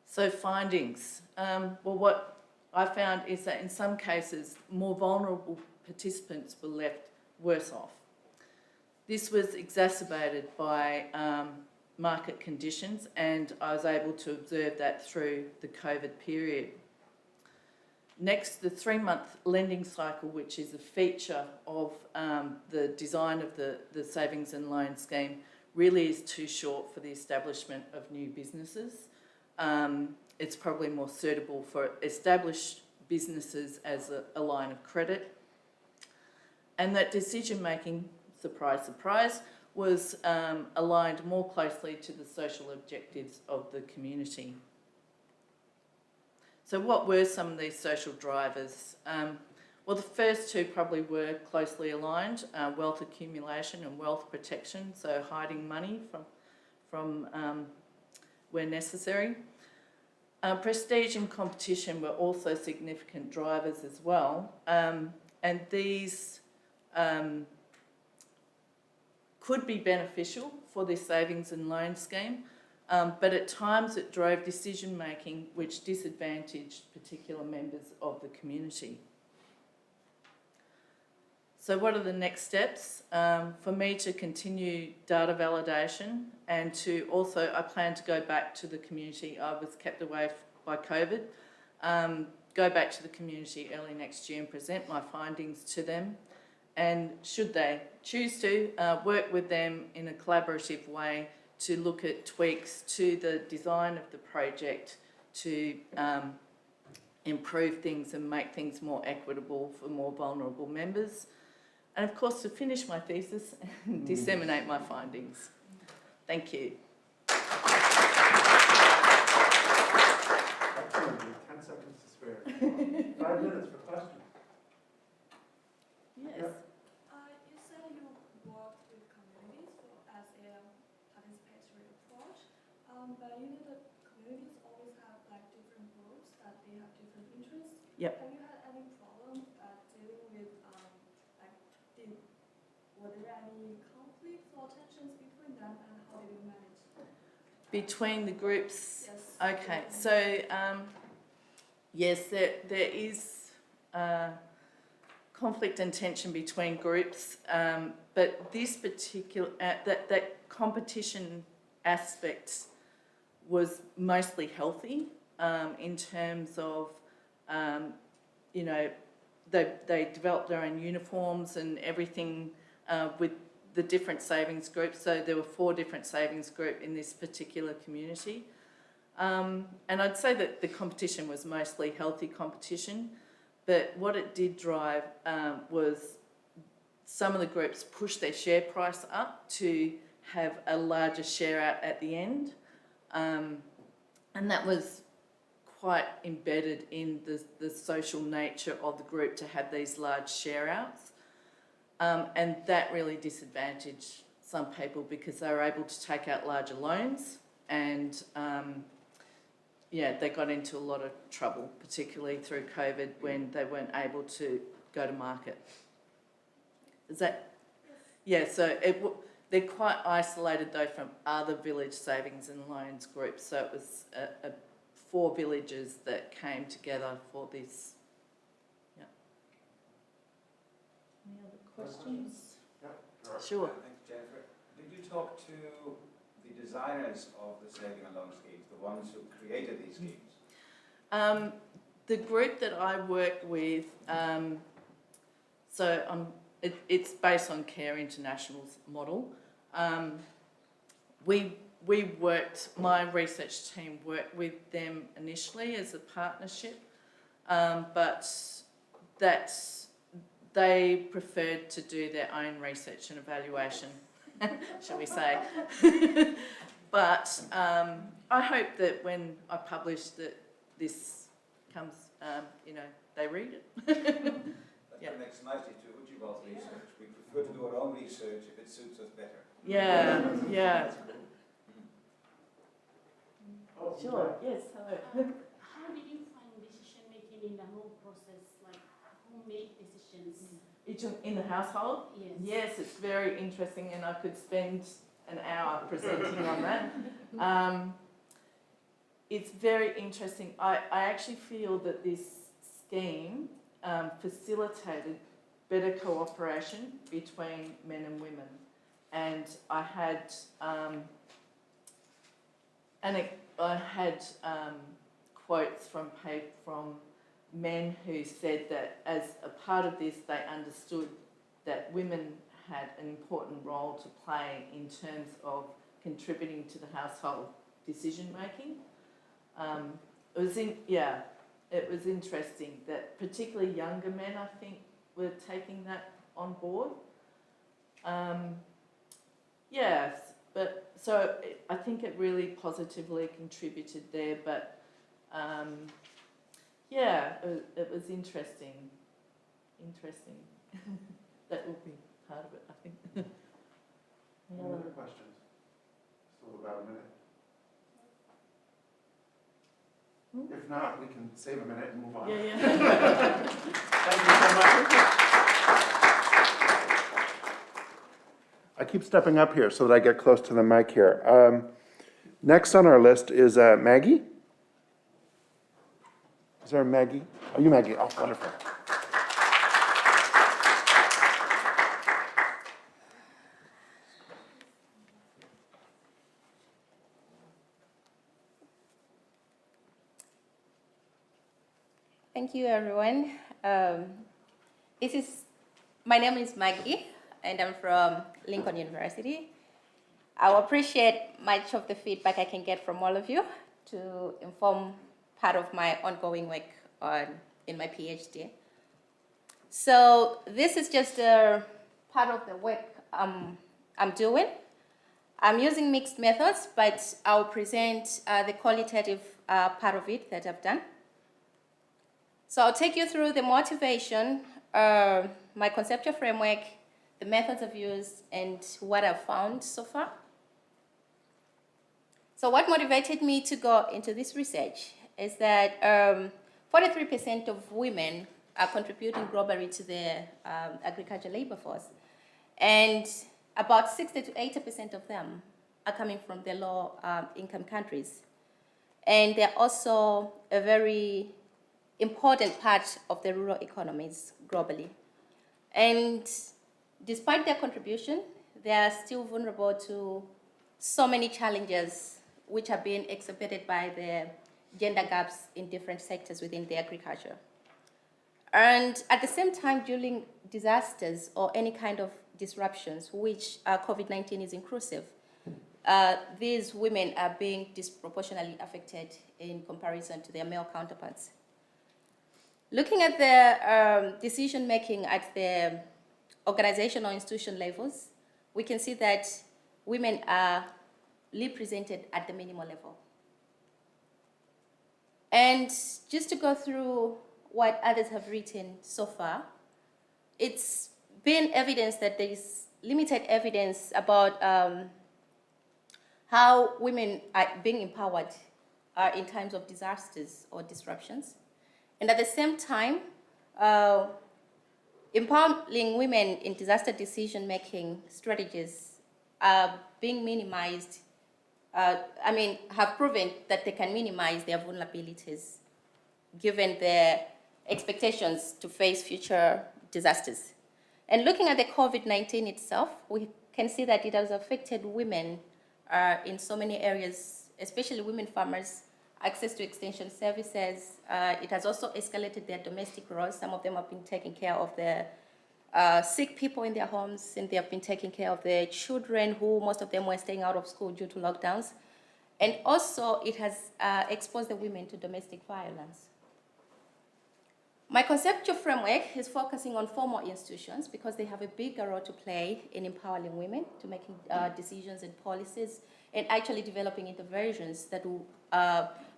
So findings. Well, what I found is that in some cases, more vulnerable participants were left worse off. This was exacerbated by market conditions, and I was able to observe that through the COVID period. Next, the 3-month lending cycle, which is a feature of the design of the savings and loan scheme, really is too short for the establishment of new businesses. It's probably more suitable for established businesses as a line of credit. And that decision-making, surprise, surprise, was aligned more closely to the social objectives of the community. So what were some of these social drivers? Well, the first two probably were closely aligned, wealth accumulation and wealth protection, so hiding money from where necessary. Prestige and competition were also significant drivers as well, and these could be beneficial for this savings and loan scheme, but at times it drove decision making which disadvantaged particular members of the community. So what are the next steps? For me to continue data validation and to also, I plan to go back to the community. I was kept away by COVID. Go back to the community early next year and present my findings to them. And should they choose to, work with them in a collaborative way to look at tweaks to the design of the project to improve things and make things more equitable for more vulnerable members. And of course, to finish my thesis and disseminate my findings. Thank you. 10 seconds to spare. 5 minutes for questions. Yes. You said you worked with communities as a participatory approach, but you know the communities always have like different groups that they have different interests. Yep. Have you had any problems dealing with were there any conflicts or tensions between them, and how did you manage? Between the groups? Yes. Okay, so yes, there is conflict and tension between groups, but this particular, that competition aspect was mostly healthy in terms of, you know, they developed their own uniforms and everything with the different savings groups. So there were 4 different savings groups in this particular community. And I'd say that the competition was mostly healthy competition, but what it did drive was some of the groups pushed their share price up to have a larger share out at the end. And that was quite embedded in the social nature of the group to have these large share outs. And that really disadvantaged some people because they were able to take out larger loans and yeah, they got into a lot of trouble, particularly through COVID when they weren't able to go to market. Is that? Yeah, so they're quite isolated though from other village savings and loans groups. So it was 4 villages that came together for this. Yeah. Any other questions? Sure. Thanks, Jennifer. Did you talk to the designers of the saving and loan schemes, the ones who created these schemes? The group that I work with, it's based on Care International's model. My research team worked with them initially as a partnership, but they preferred to do their own research and evaluation, shall we say. But I hope that when I publish that this comes, you know, they read it. That connects nicely to Ujibbal's research. We prefer to do our own research if it suits us better. Yeah, yeah. Sure, yes, hello. How did you find decision making in the whole process, like who made decisions? In the household? Yes. Yes, it's very interesting and I could spend an hour presenting on that. It's very interesting. I actually feel that this scheme facilitated better cooperation between men and women. And I had quotes from men who said that as a part of this, they understood that women had an important role to play in terms of contributing to the household decision making. It was interesting that particularly younger men, I think, were taking that on board. Yes, but so I think it really positively contributed there, but yeah, it was interesting. interesting. That will be part of it, I think. Any other questions? Still about a minute. If not, we can save a minute and move on. Yeah, yeah. Thank you so much. I keep stepping up here so that I get close to the mic here. Next on our list is Maggie. Is there a Maggie? Oh, you Maggie. Oh, wonderful. Thank you, everyone. My name is Maggie, and I'm from Lincoln University. I will appreciate much of the feedback I can get from all of you to inform part of my ongoing work in my PhD. So this is just a part of the work I'm doing. I'm using mixed methods, but I'll present the qualitative part of it that I've done. So I'll take you through the motivation, my conceptual framework, the methods of use, and what I've found so far. So what motivated me to go into this research is that 43% of women are contributing globally to the agricultural labor force. And about 60 to 80% of them are coming from the low income countries. And they're also a very important part of the rural economies globally. And despite their contribution, they are still vulnerable to so many challenges which are being exacerbated by the gender gaps in different sectors within the agriculture. And at the same time, during disasters or any kind of disruptions, which COVID-19 is inclusive, these women are being disproportionately affected in comparison to their male counterparts. Looking at the decision-making at the organizational institution levels, we can see that women are represented at the minimal level. And just to go through what others have written so far, it's been evidence that there is limited evidence about how women are being empowered in times of disasters or disruptions. And at the same time, empowering women in disaster decision-making strategies are being minimized, have proven that they can minimize their vulnerabilities given their expectations to face future disasters. And looking at the COVID-19 itself, we can see that it has affected women in so many areas, especially women farmers, access to extension services. It has also escalated their domestic roles. Some of them have been taking care of the sick people in their homes, and they have been taking care of their children who most of them were staying out of school due to lockdowns. And also it has exposed the women to domestic violence. My conceptual framework is focusing on formal institutions because they have a bigger role to play in empowering women to making decisions and policies and actually developing interventions that will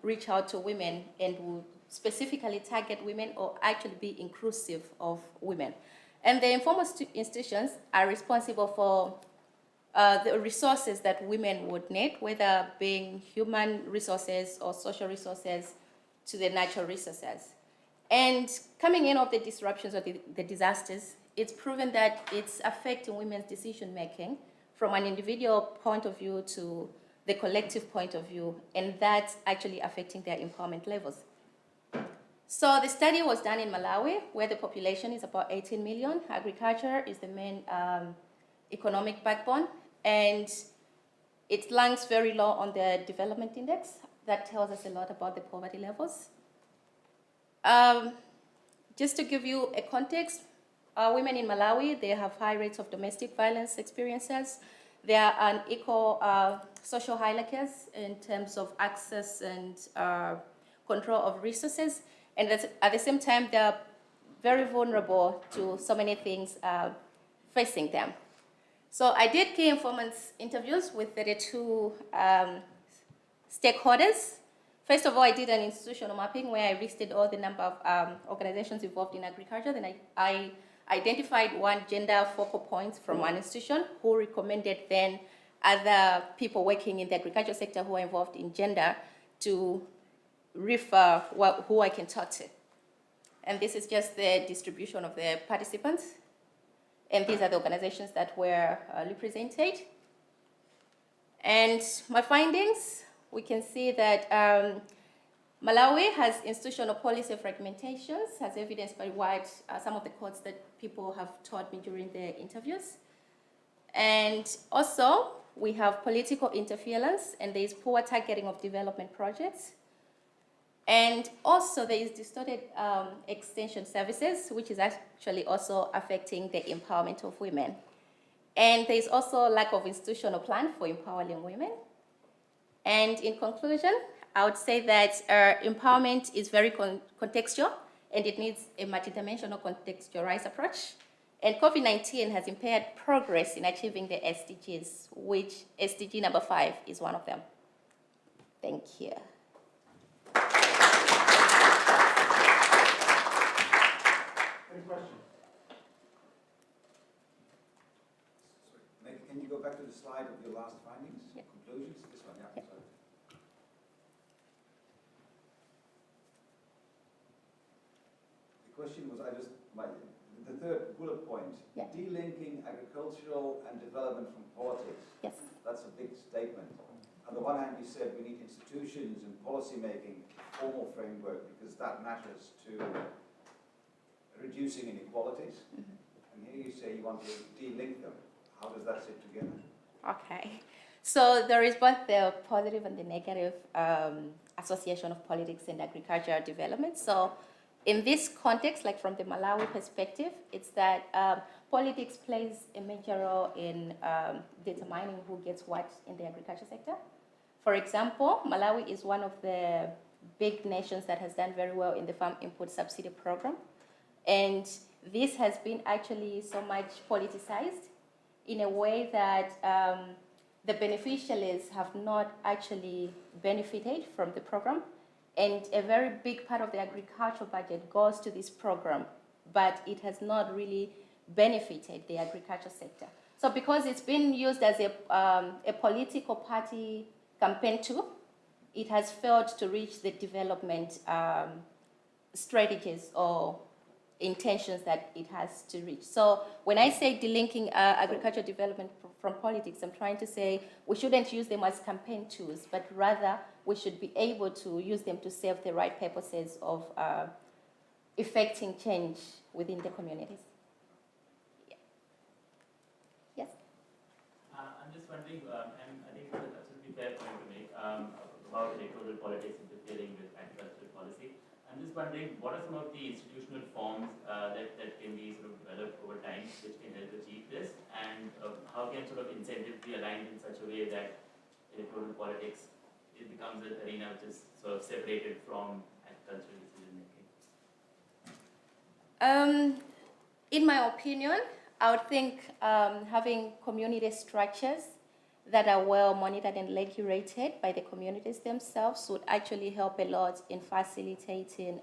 reach out to women and will specifically target women or actually be inclusive of women. And the informal institutions are responsible for the resources that women would need, whether being human resources or social resources to the natural resources. And coming in of the disruptions or the disasters, it's proven that it's affecting women's decision-making from an individual point of view to the collective point of view, and that's actually affecting their empowerment levels. So the study was done in Malawi, where the population is about 18 million. Agriculture is the main economic backbone, and it ranks very low on the development index. That tells us a lot about the poverty levels. Just to give you a context, women in Malawi, they have high rates of domestic violence experiences. There are unequal social hierarchies in terms of access and control of resources. And at the same time, they're very vulnerable to so many things facing them. So I did key informants interviews with 32 stakeholders. First of all, I did an institutional mapping where I listed all the number of organizations involved in agriculture. Then I identified one gender focal point from one institution who recommended then other people working in the agriculture sector who are involved in gender to refer who I can talk to. And this is just the distribution of the participants. And these are the organizations that were represented. And my findings, we can see that Malawi has institutional policy fragmentations, as evidenced by what some of the quotes that people have told me during their interviews. And also, we have political interference, and there is poor targeting of development projects. And also, there is distorted extension services, which is actually also affecting the empowerment of women. And there is also a lack of institutional plan for empowering women. And in conclusion, I would say that empowerment is very contextual, and it needs a multidimensional contextualized approach. And COVID-19 has impaired progress in achieving the SDGs, which SDG number 5 is one of them. Thank you. Any questions? Sorry, can you go back to the slide of your last findings, yeah. Conclusions? This one, yeah. Sorry. The question was, the third bullet point, yeah. Delinking agricultural and development from politics. Yes. That's a big statement. On the one hand, you said we need institutions and policy making, formal framework, because that matters to reducing inequalities. And here you say you want to de-link them. How does that sit together? Okay. So there is both the positive and the negative association of politics and agricultural development. So in this context, like from the Malawi perspective, it's that politics plays a major role in determining who gets what in the agriculture sector. For example, Malawi is one of the big nations that has done very well in the farm input subsidy program. And this has been actually so much politicized in a way that the beneficiaries have not actually benefited from the program. And a very big part of the agricultural budget goes to this program, but it has not really benefited the agriculture sector. So because it's been used as a political party campaign tool, it has failed to reach the development strategies or intentions that it has to reach. So when I say delinking agricultural development from politics, I'm trying to say we shouldn't use them as campaign tools, but rather we should be able to use them to serve the right purposes of effecting change within the communities. Yeah. Yes? I'm just wondering, and I think that's an absolutely fair point to make about electoral politics interfering with agricultural policy. I'm just wondering, what are some of the institutional forms that can be sort of developed over time which can help achieve this, and how can sort of incentives be aligned in such a way that electoral politics it becomes an arena which is sort of separated from agricultural decision making? In my opinion, I would think having community structures that are well monitored and regulated by the communities themselves would actually help a lot in facilitating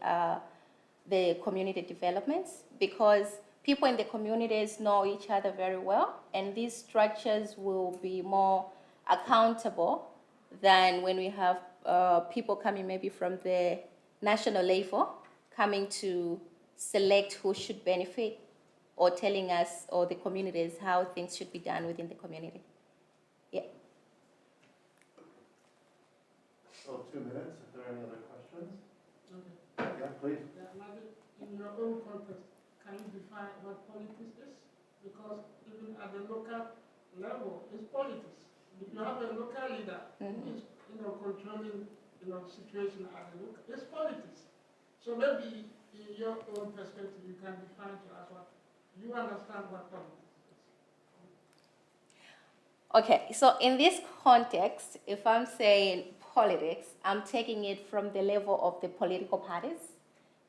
the community developments, because people in the communities know each other very well, and these structures will be more accountable than when we have people coming maybe from the national level coming to select who should benefit or telling us or the communities how things should be done within the community. Yeah. So 2 minutes, if there are any other questions? Okay. Yeah, please. In your own context, can you define what politics is? Because even at the local level, it's politics. If you have a local leader who is, controlling, situation at the local, it's politics. So maybe in your own perspective, you can define to us what you understand what politics is. Okay, so in this context, if I'm saying politics, I'm taking it from the level of the political parties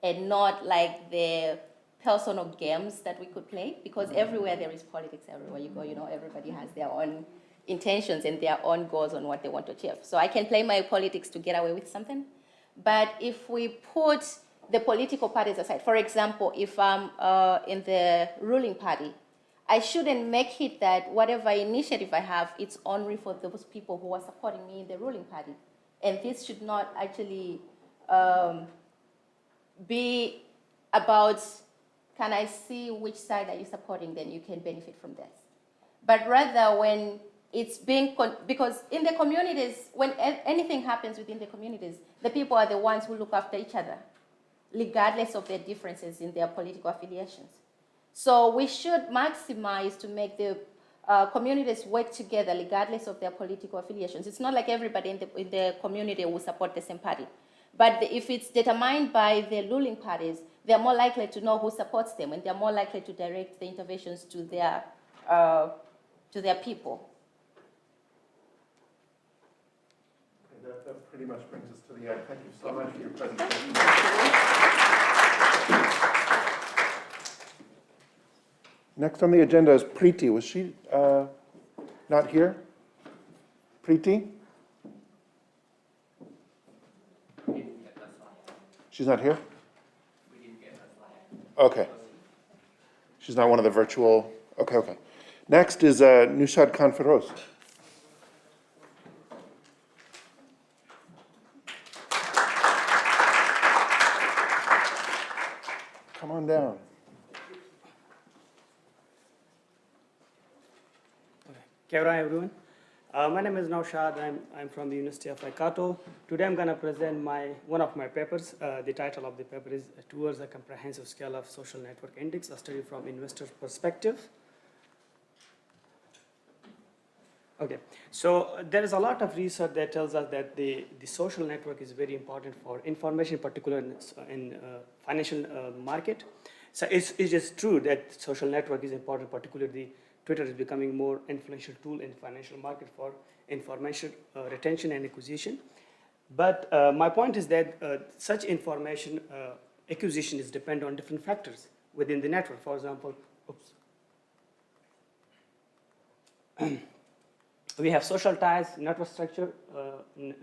and not like the personal games that we could play, because everywhere there is politics, everywhere you go, everybody has their own intentions and their own goals on what they want to achieve. So I can play my politics to get away with something, But if we put the political parties aside, for example, if I'm in the ruling party, I shouldn't make it that whatever initiative I have, it's only for those people who are supporting me in the ruling party. And this should not actually be about, can I see which side are you supporting, then you can benefit from this. But rather when it's being, because in the communities, when anything happens within the communities, the people are the ones who look after each other, regardless of their differences in their political affiliations. So we should maximize to make the communities work together regardless of their political affiliations. It's not like everybody in the community will support the same party. But if it's determined by the ruling parties, they're more likely to know who supports them, and they're more likely to direct the interventions to their people. Okay, that pretty much brings us to the end. Thank you so much for your presentation. Next on the agenda is Preeti. Was she not here? Preeti? She's not here? Okay. She's not one of the virtual, okay. Next is Nushad Khan Feroz. Come on down. Kia ora, everyone. My name is Naushad. I'm from the University of Waikato. Today I'm going to present one of my papers. The title of the paper is Towards a Comprehensive Scale of Social Network Index, a study from investor perspective. Okay, so there is a lot of research that tells us that the social network is very important for information, particularly in financial market. So it is true that social network is important, particularly Twitter is becoming more influential tool in financial market for information retention and acquisition. But my point is that such information acquisition is dependent on different factors within the network. For example, we have social ties, network structure,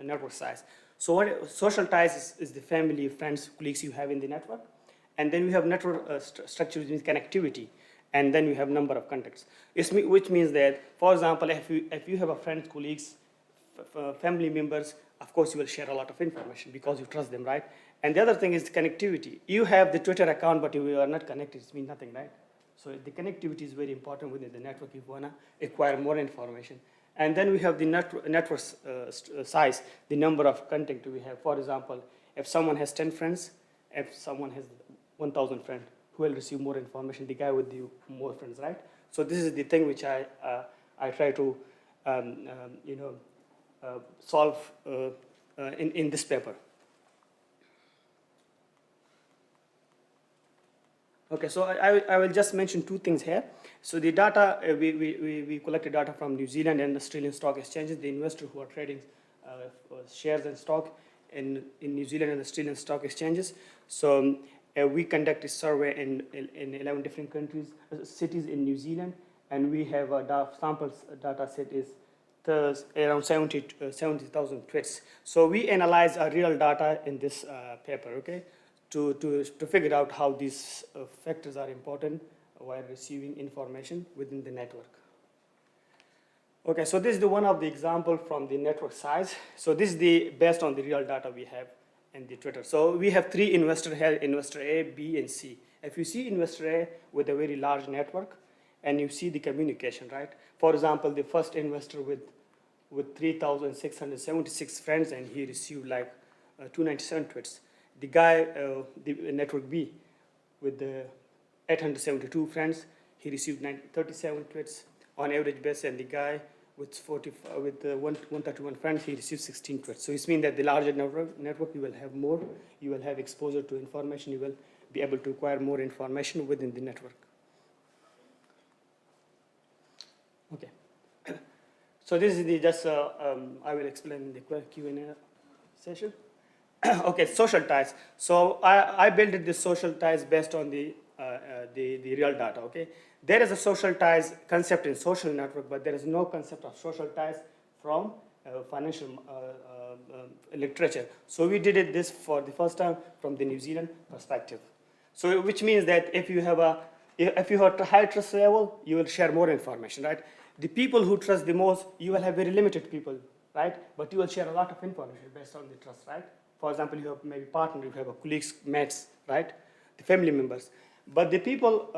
network size. So what social ties is the family, friends, colleagues you have in the network. And then we have network structure, which means connectivity. And then you have number of contacts, which means that, for example, if you have a friend, colleagues, family members, of course you will share a lot of information because you trust them, right? And the other thing is connectivity. You have the Twitter account, but you are not connected, it means nothing, right? So the connectivity is very important within the network if you want to acquire more information. And then we have the network size, the number of contact we have. For example, if someone has 10 friends, if someone has 1,000 friends, who will receive more information? The guy with the more friends, right? So this is the thing which I try to solve in this paper. Okay, so I will just mention two things here. So the data, we collected data from New Zealand and Australian stock exchanges, the investors who are trading shares and stock in New Zealand and Australian stock exchanges. So we conducted a survey in 11 different countries, cities in New Zealand, and we have a samples data set is around 70,000 tweets. So we analyze real data in this paper, okay, to figure out how these factors are important while receiving information within the network. Okay, so this is one of the example from the network size. So this is based on the real data we have in the Twitter. So we have three investors here, investor A, B, and C. If you see investor A with a very large network, and you see the communication, right? For example, the first investor with 3,676 friends, and he received like 297 tweets. The guy, the network B, with the 872 friends, he received 37 tweets on average basis, and the guy with 131 friends, he received 16 tweets. So it means that the larger network, you will have more, you will have exposure to information, you will be able to acquire more information within the network. Okay. So this is just, I will explain in the Q&A session. Okay, social ties. So I built this social ties based on the real data, okay? There is a social ties concept in social network, but there is no concept of social ties from financial literature. So we did this for the first time from the New Zealand perspective. So which means that if you have a high trust level, you will share more information, right? The people who trust the most, you will have very limited people, right? But you will share a lot of information based on the trust, right? For example, you have maybe partner, you have a colleagues, mates, right? The family members. But the people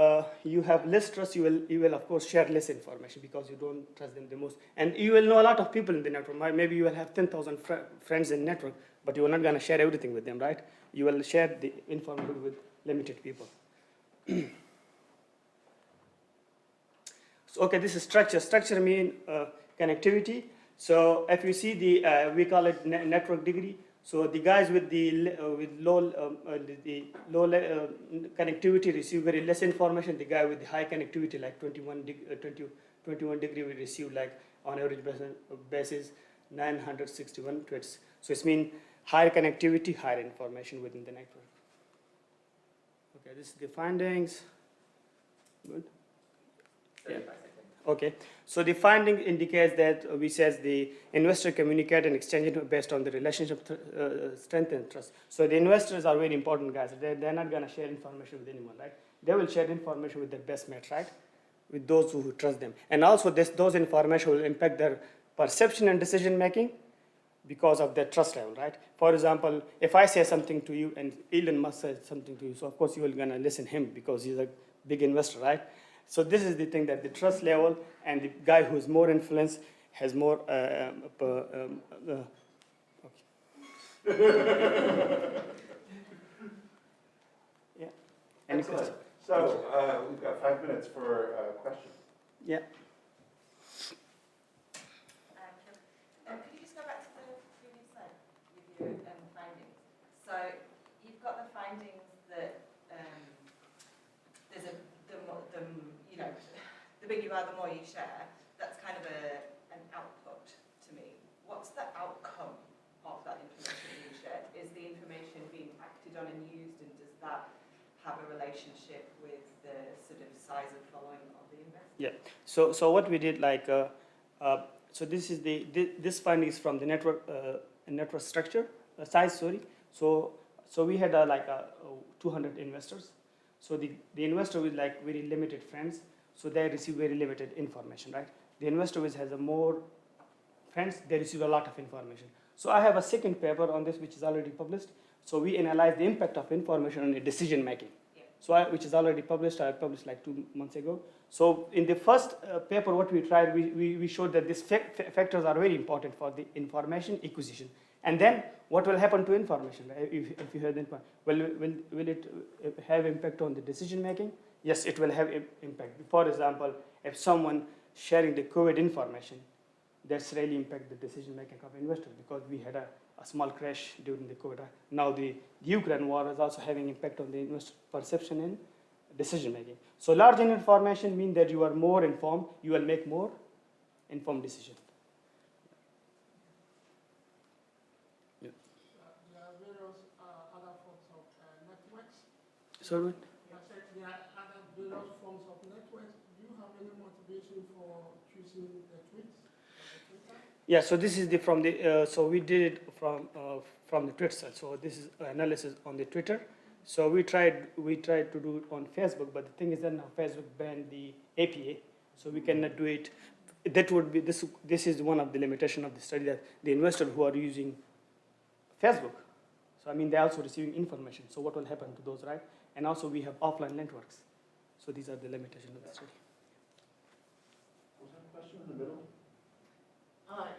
you have less trust, you will of course share less information because you don't trust them the most. And you will know a lot of people in the network. Maybe you will have 10,000 friends in the network, but you are not going to share everything with them, right? You will share the information with limited people. So, okay, this is structure. Structure means connectivity. So if you see the, we call it network degree. So the guys with the low connectivity receive very less information. The guy with the high connectivity, like 21 degree, will receive like on average basis 961 tweets. So it means higher connectivity, higher information within the network. Okay, this is the findings. Good. Yeah. Okay, so the finding indicates that we says the investor communicate and exchange based on the relationship strength and trust. So the investors are very important guys. They're not going to share information with anyone, right? They will share information with their best mates, right? With those who trust them. And also those information will impact their perception and decision making because of their trust level, right? For example, if I say something to you and Elon Musk says something to you, so of course you will going to listen to him because he's a big investor, right? So this is the thing that the trust level and the guy who is more influenced has more. Okay. Yeah. Any questions? So we've got 5 minutes for questions. Yeah. Could you just go back to the previous slide with your findings? So you've got the findings that there's the bigger you are, the more you share. That's kind of an output to me. What's the outcome of that information being shared? Is the information being acted on and used, and does that have a relationship with the sort of size of following of the investor? Yeah. So what we did, like, so this is this finding is from the network structure size. Sorry. So we had like 200 investors. So the investor with like very limited friends, so they receive very limited information, right? The investor which has a more friends, they receive a lot of information. So I have a second paper on this which is already published. So we analyze the impact of information on the decision making. Yeah. So which is already published. I published like 2 months ago. So in the first paper, what we tried, we showed that these factors are very important for the information acquisition. And then what will happen to information if you have the information? Will it have impact on the decision making? Yes, it will have impact. For example, if someone sharing the COVID information, that's really impact the decision making of investors because we had a small crash during the COVID. Now the Ukraine war is also having impact on the investor perception and decision making. So large information means that you are more informed, you will make more informed decisions. There are various other forms of networks. Sorry? I said there are other various forms of networks. Do you have any motivation for choosing the tweets? Yeah, so this is from the, so we did it from the Twitter side. So this is analysis on the Twitter. So we tried to do it on Facebook, but the thing is that now Facebook banned the APA, so we cannot do it. That would be, this is one of the limitation of the study, that the investors who are using Facebook, so I mean they're also receiving information. So what will happen to those, right? And also we have offline networks. So these are the limitations of the study. Was there a question in the middle?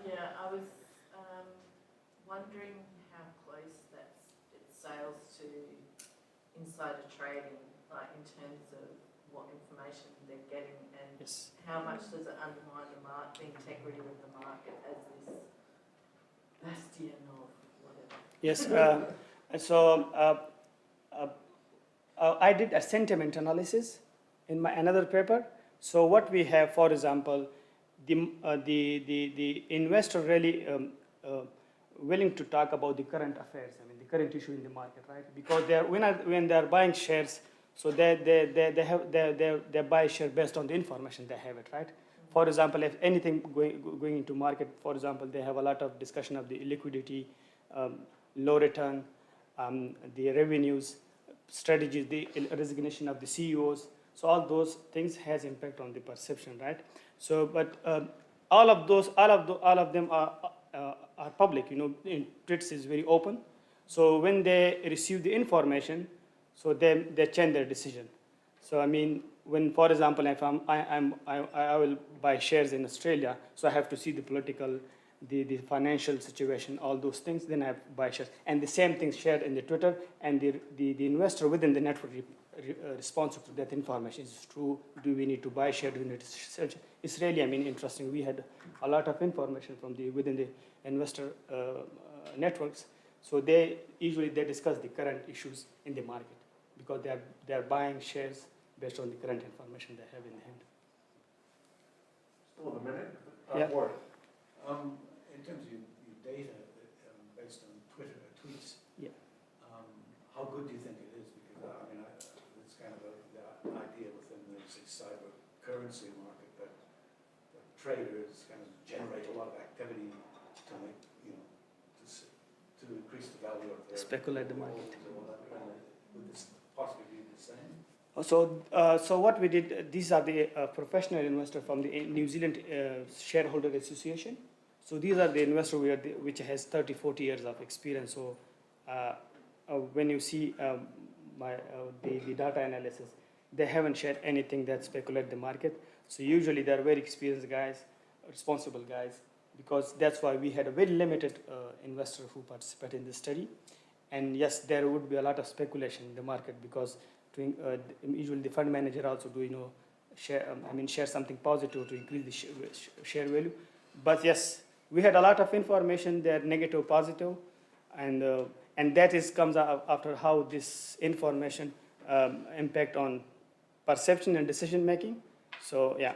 Yeah, I was wondering how close it sails to insider trading, like in terms of what information they're getting, and yes, how much does it undermine the integrity of the market as this bastion of whatever? Yes, so I did a sentiment analysis in my another paper. So what we have, for example, the investor really willing to talk about the current affairs. I mean, the current issue in the market, right? Because when they are buying shares, So they buy share based on the information they have it, right? For example, if anything going into market, for example, they have a lot of discussion of the liquidity, low return, the revenues, strategies, the resignation of the CEOs. So all those things has impact on the perception, right? So, but all of them are public. You know, Twits is very open. So when they receive the information, so they change their decision. So I mean, when, for example, if I will buy shares in Australia, so I have to see the political, the financial situation, all those things, then I have to buy shares. And the same thing shared in the Twitter, and the investor within the network responsive to that information. Is it true? Do we need to buy share? Do we need to search? It's really, I mean, interesting. We had a lot of information from within the investor networks. So they discuss the current issues in the market because they are buying shares based on the current information they have in hand. Still have a minute? Yeah. Ward. In terms of your data based on Twitter tweets, yeah. How good do you think it is? Because I mean, it's kind of the idea within the cyber currency market that traders kind of generate a lot of activity to make, to increase the value of their Speculate the market. Would this possibly be the same? So what we did, these are the professional investors from the New Zealand Shareholder Association. So these are the investors which has 30, 40 years of experience. So when you see the data analysis, they haven't shared anything that speculate the market. So usually they're very experienced guys, responsible guys, because that's why we had a very limited investor who participate in this study. And yes, there would be a lot of speculation in the market because usually the fund manager also do share something positive to increase the share value. But yes, we had a lot of information there, negative, positive, and that comes after how this information impact on perception and decision making. So yeah,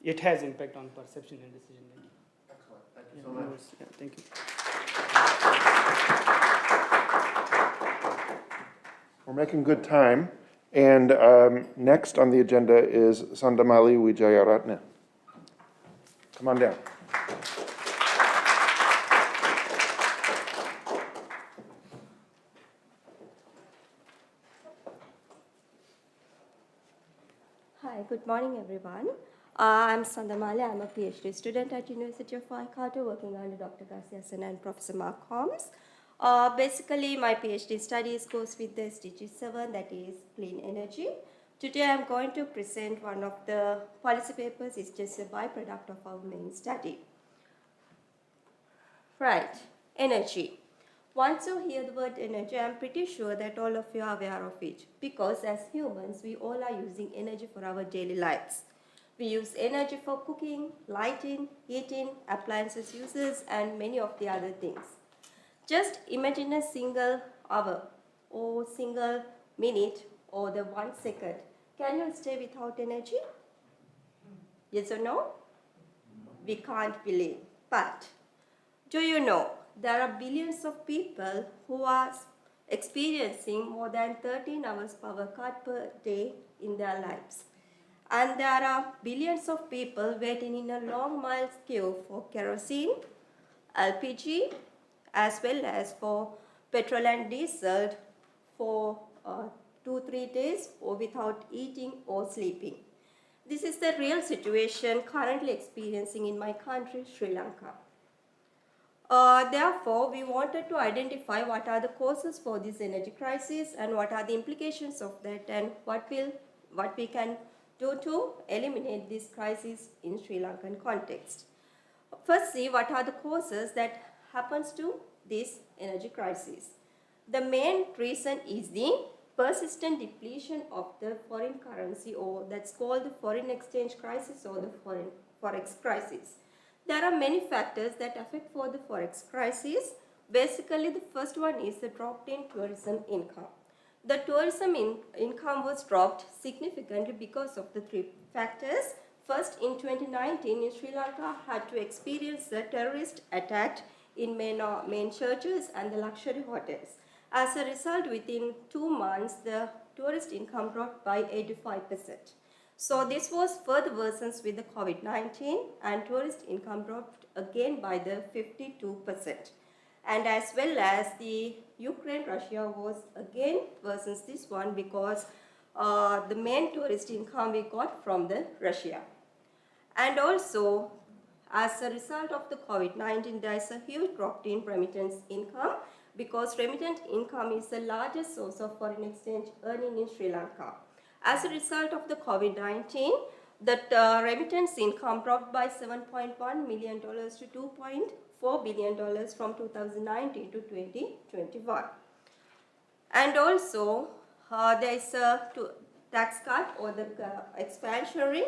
it has impact on perception and decision making. Excellent. Thank you so much. Yeah, thank you. We're making good time. And next on the agenda is Sandamali Wijayaratne. Come on down. Hi, good morning everyone. I'm Sandamali. I'm a PhD student at University of Waikato working under Dr. Garciasen and Professor Mark Holmes. Basically, my PhD studies goes with the SDG 7, that is clean energy. Today, I'm going to present one of the policy papers. It's just a byproduct of our main study. Right, energy. Once you hear the word energy, I'm pretty sure that all of you are aware of it, because as humans, we all are using energy for our daily lives. We use energy for cooking, lighting, heating, appliances uses, and many of the other things. Just imagine a single hour or single minute or the 1 second. Can you stay without energy? Yes or no? We can't believe. But do you know there are billions of people who are experiencing more than 13 hours power cut per day in their lives? And there are billions of people waiting in a long miles queue for kerosene, LPG, as well as for petrol and diesel for 2-3 days or without eating or sleeping. This is the real situation currently experiencing in my country, Sri Lanka. Therefore, we wanted to identify what are the causes for this energy crisis and what are the implications of that and what we can do to eliminate this crisis in Sri Lankan context. Firstly, what are the causes that happens to this energy crisis? The main reason is the persistent depletion of the foreign currency, or that's called the foreign exchange crisis or the forex crisis. There are many factors that affect for the forex crisis. Basically, the first one is the drop in tourism income. The tourism income was dropped significantly because of the 3 factors. First, in 2019, Sri Lanka had to experience a terrorist attack in main churches and the luxury hotels. As a result, within 2 months, the tourist income dropped by 85%. So this was further worsens with the COVID-19, and tourist income dropped again by the 52%. And as well as the Ukraine-Russia was again worsens this one because the main tourist income we got from the Russia. And also, as a result of the COVID-19, there is a huge drop in remittance income because remittance income is the largest source of foreign exchange earning in Sri Lanka. As a result of the COVID-19, that remittance income dropped by $7.1 million to $2.4 billion from 2019 to 2021. And also, there is a tax cut or the expansionary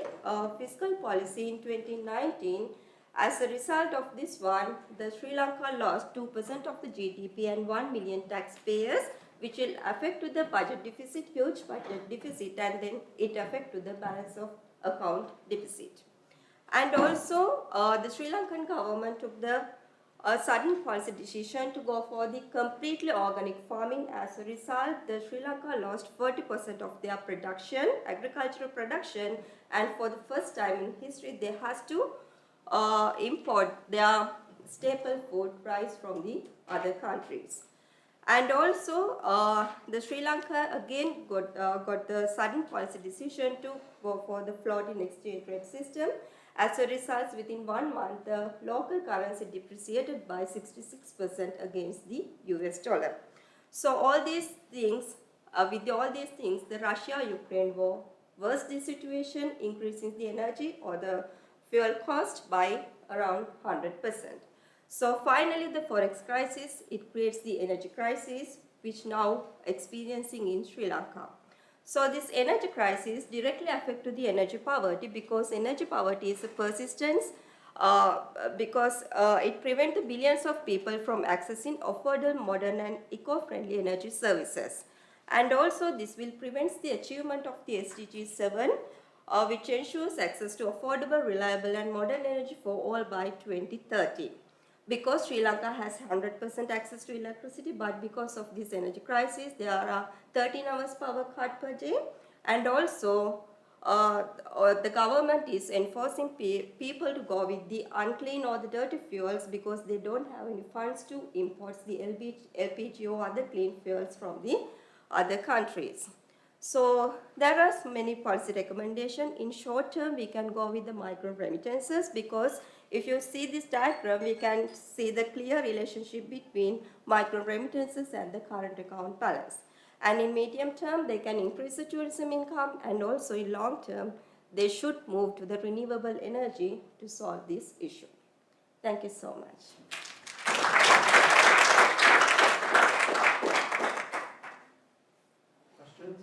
fiscal policy in 2019. As a result of this one, the Sri Lanka lost 2% of the GDP and 1 million taxpayers, which will affect to the budget deficit, huge budget deficit, and then it affect to the balance of account deficit. And also, the Sri Lankan government took the sudden policy decision to go for the completely organic farming. As a result, the Sri Lanka lost 40% of their production, agricultural production, and for the first time in history, they has to import their staple food rice from the other countries. And also, the Sri Lanka again got the sudden policy decision to go for the floating exchange rate system. As a result, within 1 month, the local currency depreciated by 66% against the US dollar. So all these things, with all these things, the Russia-Ukraine war worsened the situation, increasing the energy or the fuel cost by around 100%. So finally, the forex crisis, it creates the energy crisis, which now experiencing in Sri Lanka. So this energy crisis directly affects the energy poverty because energy poverty is a persistence because it prevents the billions of people from accessing affordable, modern and eco-friendly energy services. And also this will prevent the achievement of the SDG 7, which ensures access to affordable, reliable and modern energy for all by 2030. Because Sri Lanka has 100% access to electricity, but because of this energy crisis, there are 13 hours power cut per day. And also, the government is enforcing people to go with the unclean or the dirty fuels because they don't have any funds to import the LPG or other clean fuels from the other countries. So there are many policy recommendations. In short term, we can go with the micro remittances because if you see this diagram, we can see the clear relationship between micro remittances and the current account balance. And in medium term, they can increase the tourism income, and also in long term, they should move to the renewable energy to solve this issue. Thank you so much. Questions?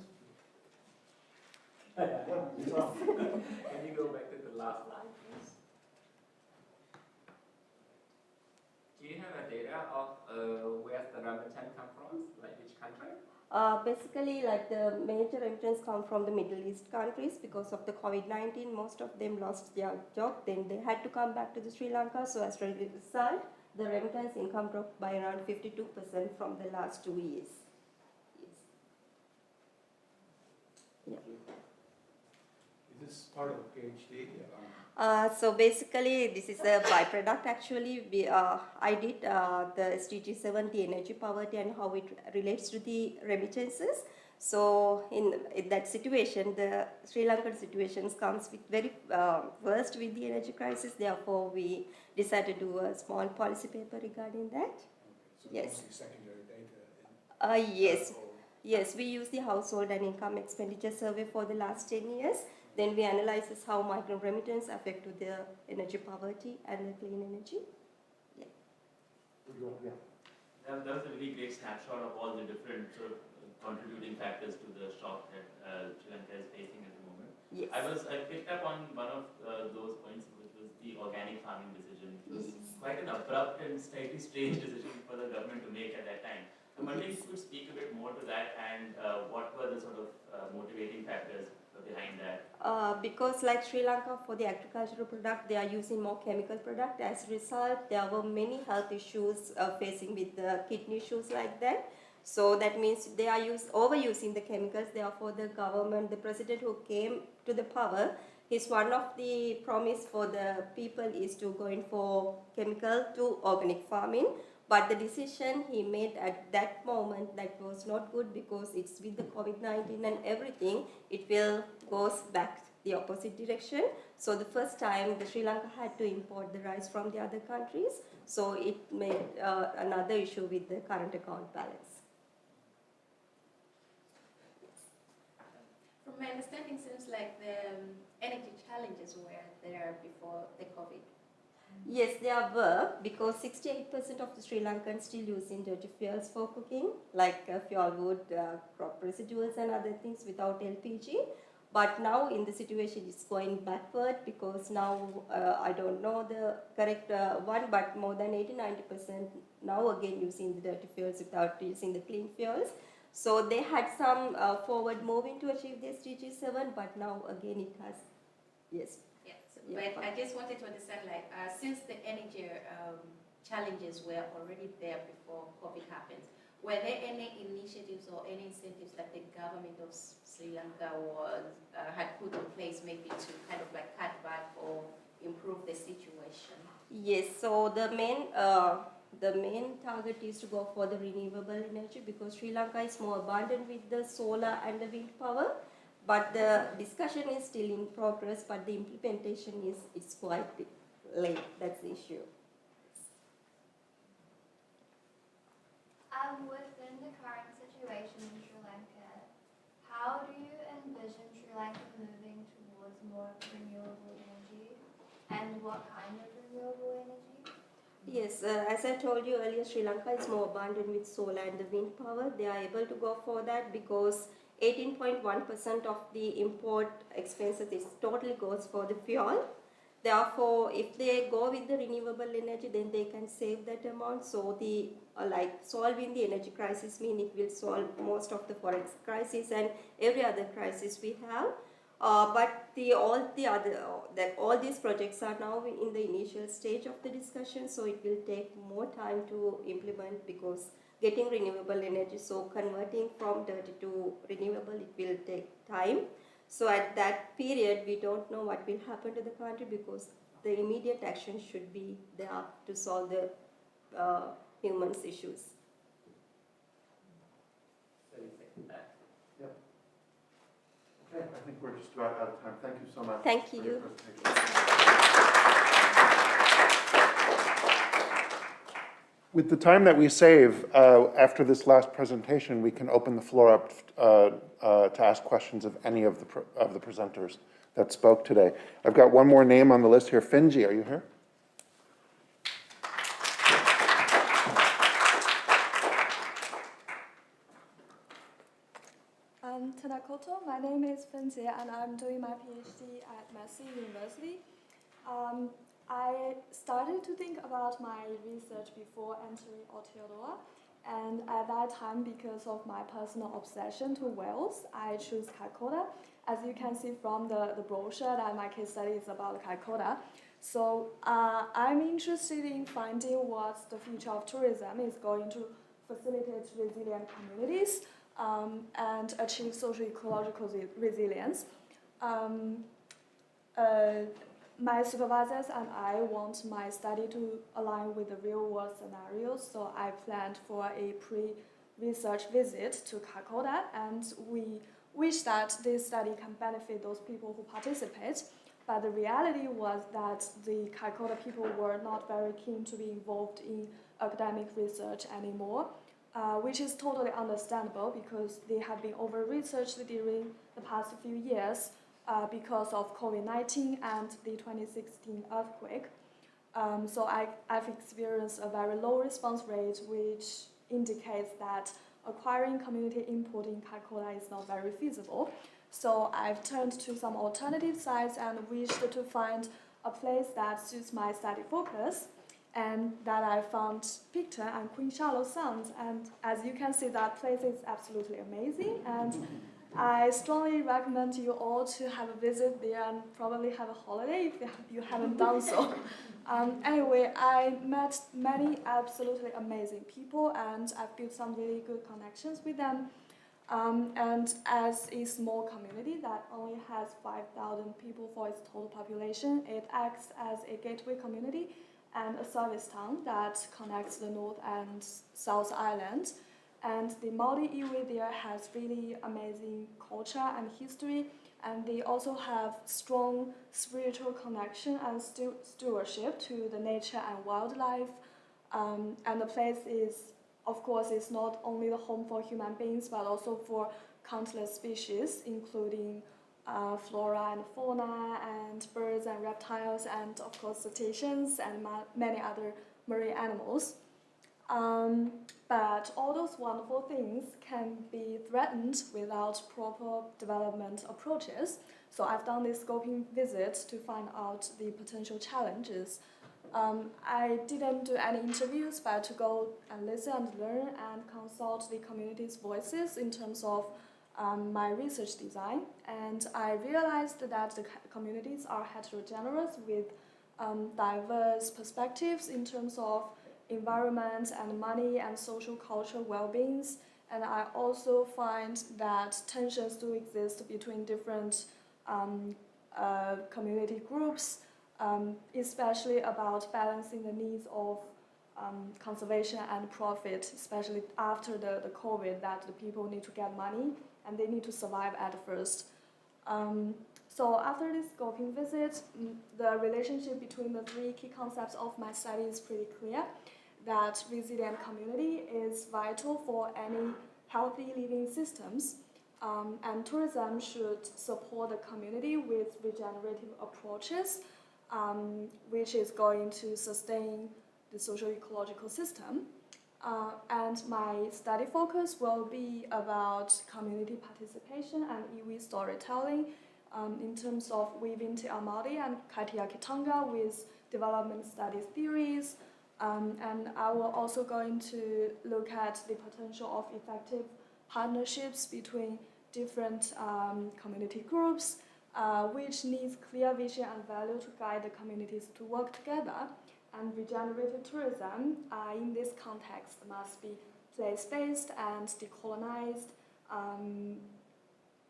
Can you go back to the last slide, please? Do you have a data of where the remittance come from, like which country? Basically, like the major remittance come from the Middle East countries because of the COVID-19. Most of them lost their job. Then they had to come back to the Sri Lanka. So as a result, the remittance income dropped by around 52% from the last 2 years. Yes. Yeah. Is this part of a PhD? So basically, this is a byproduct. Actually, I did the SDG 7, the energy poverty, and how it relates to the remittances. So in that situation, the Sri Lankan situation comes with very worst with the energy crisis. Therefore, we decided to do a small policy paper regarding that. Okay, so yes. mostly secondary data. Yes. Yes, we use the household and income expenditure survey for the last 10 years. Then we analyze how micro remittance affect to the energy poverty and the clean energy. Yeah. That was a really great snapshot of all the different sort of contributing factors to the shock that Sri Lanka is facing at the moment. Yes. I picked up on one of those points, which was the organic farming decision. It was quite an abrupt and slightly strange decision for the government to make at that time. I'm wondering if you could speak a bit more to that and what were the sort of motivating factors behind that? Because like Sri Lanka, for the agricultural product, they are using more chemical product. As a result, there were many health issues facing with the kidney issues like that. So that means they are overusing the chemicals. Therefore, the government, the president who came to the power, his one of the promise for the people is to go in for chemical to organic farming. But the decision he made at that moment, that was not good, because it's with the COVID-19 and everything, it will goes back the opposite direction. So the first time the Sri Lanka had to import the rice from the other countries, so it made another issue with the current account balance. From my understanding, seems like the energy challenges were there before the COVID. Yes, there were, because 68% of the Sri Lankans still using dirty fuels for cooking, like fuel wood, crop residuals and other things without LPG. But now in the situation it's going backward, because now I don't know the correct one, but more than 80-90% now again using the dirty fuels without using the clean fuels. So they had some forward moving to achieve the SDG 7, but now again it has, yes. But I just wanted to understand, like, since the energy challenges were already there before COVID happened, were there any initiatives or any incentives that the government of Sri Lanka had put in place, maybe to kind of like cut back or improve the situation? Yes, so the main target is to go for the renewable energy, because Sri Lanka is more abundant with the solar and the wind power. But the discussion is still in progress, but the implementation is quite late. That's the issue. Within the current situation in Sri Lanka, how do you envision Sri Lanka moving towards more renewable energy, and what kind of renewable energy? Yes, as I told you earlier, Sri Lanka is more abundant with solar and the wind power. They are able to go for that because 18.1% of the import expenses is totally goes for the fuel. Therefore, if they go with the renewable energy, then they can save that amount. So the like solving the energy crisis mean it will solve most of the forex crisis and every other crisis we have. But all these projects are now in the initial stage of the discussion, so it will take more time to implement, because getting renewable energy, so converting from dirty to renewable, it will take time. So at that period, we don't know what will happen to the country, because the immediate action should be there to solve the humans' issues. Yep. Okay, I think we're just about out of time. Thank you so much. Thank for your you. With the time that we save after this last presentation, we can open the floor up to ask questions of any of the presenters that spoke today. I've got one more name on the list here. Finji, are you here? Tanakoto, my name is Finji and I'm doing my PhD at Massey University. I started to think about my research before entering Aotearoa, and at that time, because of my personal obsession to whales, I chose Kaikoura. As you can see from the brochure, that my case study is about Kaikoura. So I'm interested in finding what the future of tourism is going to facilitate resilient communities and achieve socio-ecological resilience. My supervisors and I want my study to align with the real-world scenarios, so I planned for a pre-research visit to Kaikoura, and we wish that this study can benefit those people who participate. But the reality was that the Kaikoura people were not very keen to be involved in academic research anymore, which is totally understandable because they have been over-researched during the past few years because of COVID-19 and the 2016 earthquake. So I've experienced a very low response rate, which indicates that acquiring community input in Kaikoura is not very feasible. So I've turned to some alternative sites and wished to find a place that suits my study focus, and that I found Picton and Queen Charlotte Sound. And as you can see, that place is absolutely amazing. And I strongly recommend you all to have a visit there and probably have a holiday if you haven't done so. Anyway, I met many absolutely amazing people and I've built some really good connections with them. And as a small community that only has 5,000 people for its total population, it acts as a gateway community and a service town that connects the North and South Islands. And the Maori iwi there has really amazing culture and history, and they also have strong spiritual connection and stewardship to the nature and wildlife. And the place is, of course, it's not only the home for human beings, but also for countless species, including flora and fauna, and birds and reptiles, and of course cetaceans and many other marine animals. But all those wonderful things can be threatened without proper development approaches. So I've done this scoping visit to find out the potential challenges. I didn't do any interviews, but to go and listen and learn and consult the community's voices in terms of my research design. And I realized that the communities are heterogeneous with diverse perspectives in terms of environment and money and social cultural well-beings. And I also find that tensions do exist between different community groups, especially about balancing the needs of conservation and profit, especially after the COVID, that the people need to get money and they need to survive at first. So after this scoping visit, the relationship between the three key concepts of my study is pretty clear, that resilient community is vital for any healthy living systems, and tourism should support the community with regenerative approaches, which is going to sustain the socio-ecological system. And my study focus will be about community participation and iwi storytelling in terms of weaving Te Amari and Kaitiakitanga with development studies theories. And I will also going to look at the potential of effective partnerships between different community groups, which needs clear vision and value to guide the communities to work together. And regenerative tourism in this context must be place-based and decolonized,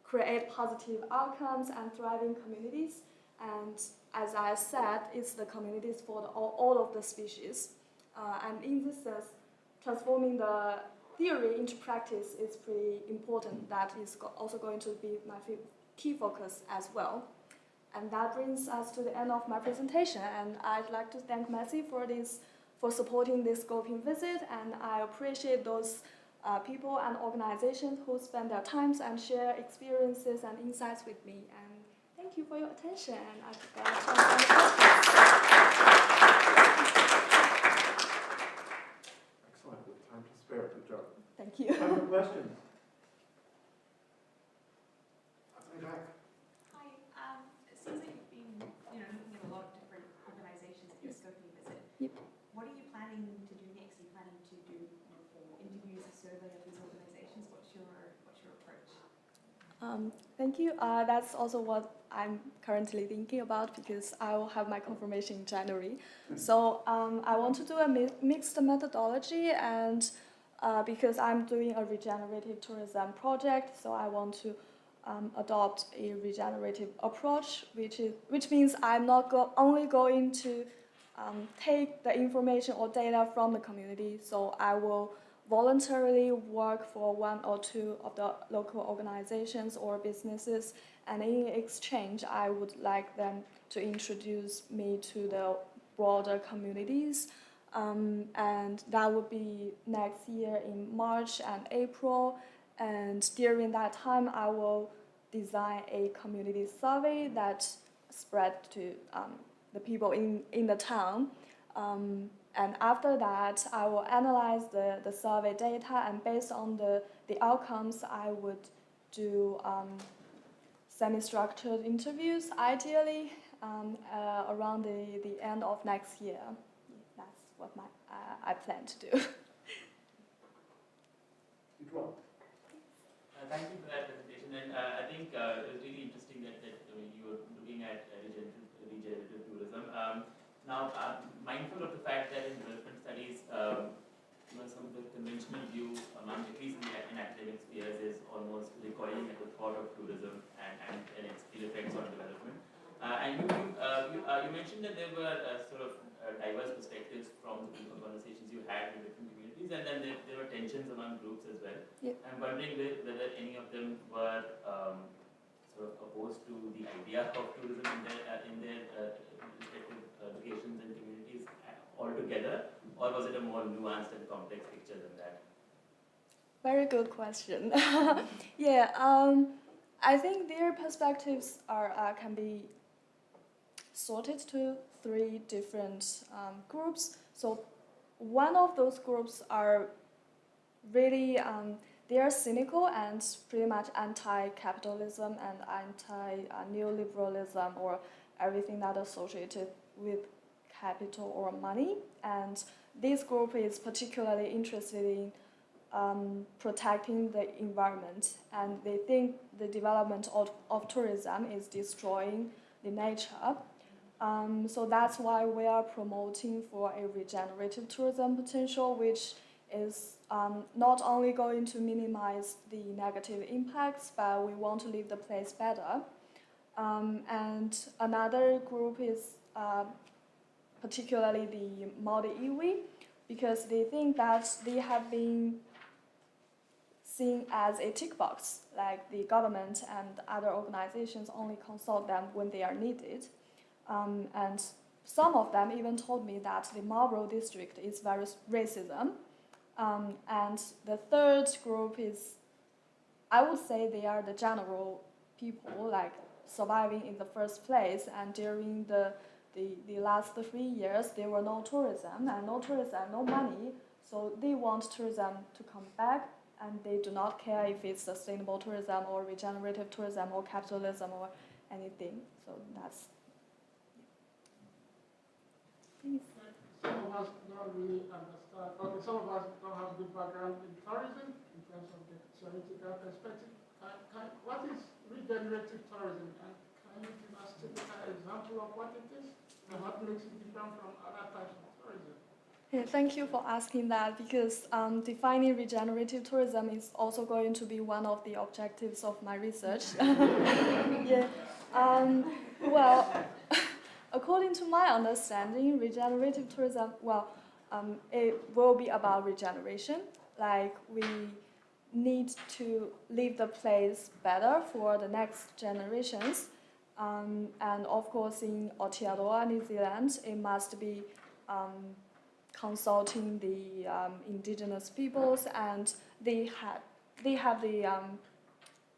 create positive outcomes and thriving communities. And as I said, it's the communities for all of the species. And in this sense, transforming the theory into practice is pretty important. That is also going to be my key focus as well. And that brings us to the end of my presentation. And I'd like to thank Messi for supporting this scoping visit. And I appreciate those people and organizations who spend their times and share experiences and insights with me. And thank you for your attention. And I've got time for Excellent, with time to spare, good job. Thank you. Time for questions. Jack. Hi. It seems like you've been, looking at a lot of different organisations at your scoping visit. Yep. What are you planning to do next? Are you planning to do more interviews, a survey of these organisations? What's your approach? Thank you. That's also what I'm currently thinking about because I will have my confirmation in January. So I want to do a mixed methodology, and because I'm doing a regenerative tourism project, so I want to adopt a regenerative approach, which means I'm not only going to take the information or data from the community, so I will voluntarily work for one or two of the local organizations or businesses, and in exchange I would like them to introduce me to the broader communities, and that would be next year in March and April. And during that time, I will design a community survey that spread to the people in the town. And after that, I will analyze the survey data, and based on the outcomes, I would do semi-structured interviews, ideally around the end of next year. That's what I plan to do. Thank you for that presentation, and I think it was really interesting that you were looking at regenerative tourism. Now, mindful of the fact that in development studies, some of the conventional view among, at least in academic spheres, is almost recoiling at the thought of tourism and its effects on development. And you mentioned that there were sort of diverse perspectives from the conversations you had with different communities, and then there were tensions among groups as well. Yeah. I'm wondering whether any of them were sort of opposed to the idea of tourism in their respective locations and communities altogether, or was it a more nuanced and complex picture than that? Very good question. Yeah, I think their perspectives can be sorted to 3 different groups. So one of those groups are really, they are cynical and pretty much anti-capitalism and anti-neoliberalism or everything that is associated with capital or money. And this group is particularly interested in protecting the environment, and they think the development of tourism is destroying the nature. So that's why we are promoting for a regenerative tourism potential, which is not only going to minimize the negative impacts, but we want to leave the place better. And another group is particularly the multi-iwi, because they think that they have been seen as a tick box, like the government and other organizations only consult them when they are needed. And some of them even told me that the Marlborough district is very racism. And the third group is, I would say they are the general people, like surviving in the first place, and during the last 3 years there were no tourism, no money, so they want tourism to come back, and they do not care if it's sustainable tourism or regenerative tourism or capitalism or anything. So that's, yeah. Some of us don't really understand, okay, some of us don't have good background in tourism in terms of the theoretical perspective. What is regenerative tourism, and can you give us a typical example of what it is and what makes it different from other types of tourism? Yeah, thank you for asking that, because defining regenerative tourism is also going to be one of the objectives of my research. Yeah. Well, according to my understanding, regenerative tourism, it will be about regeneration. Like, we need to leave the place better for the next generations. And of course, in Aotearoa, New Zealand, it must be consulting the indigenous peoples, and they have the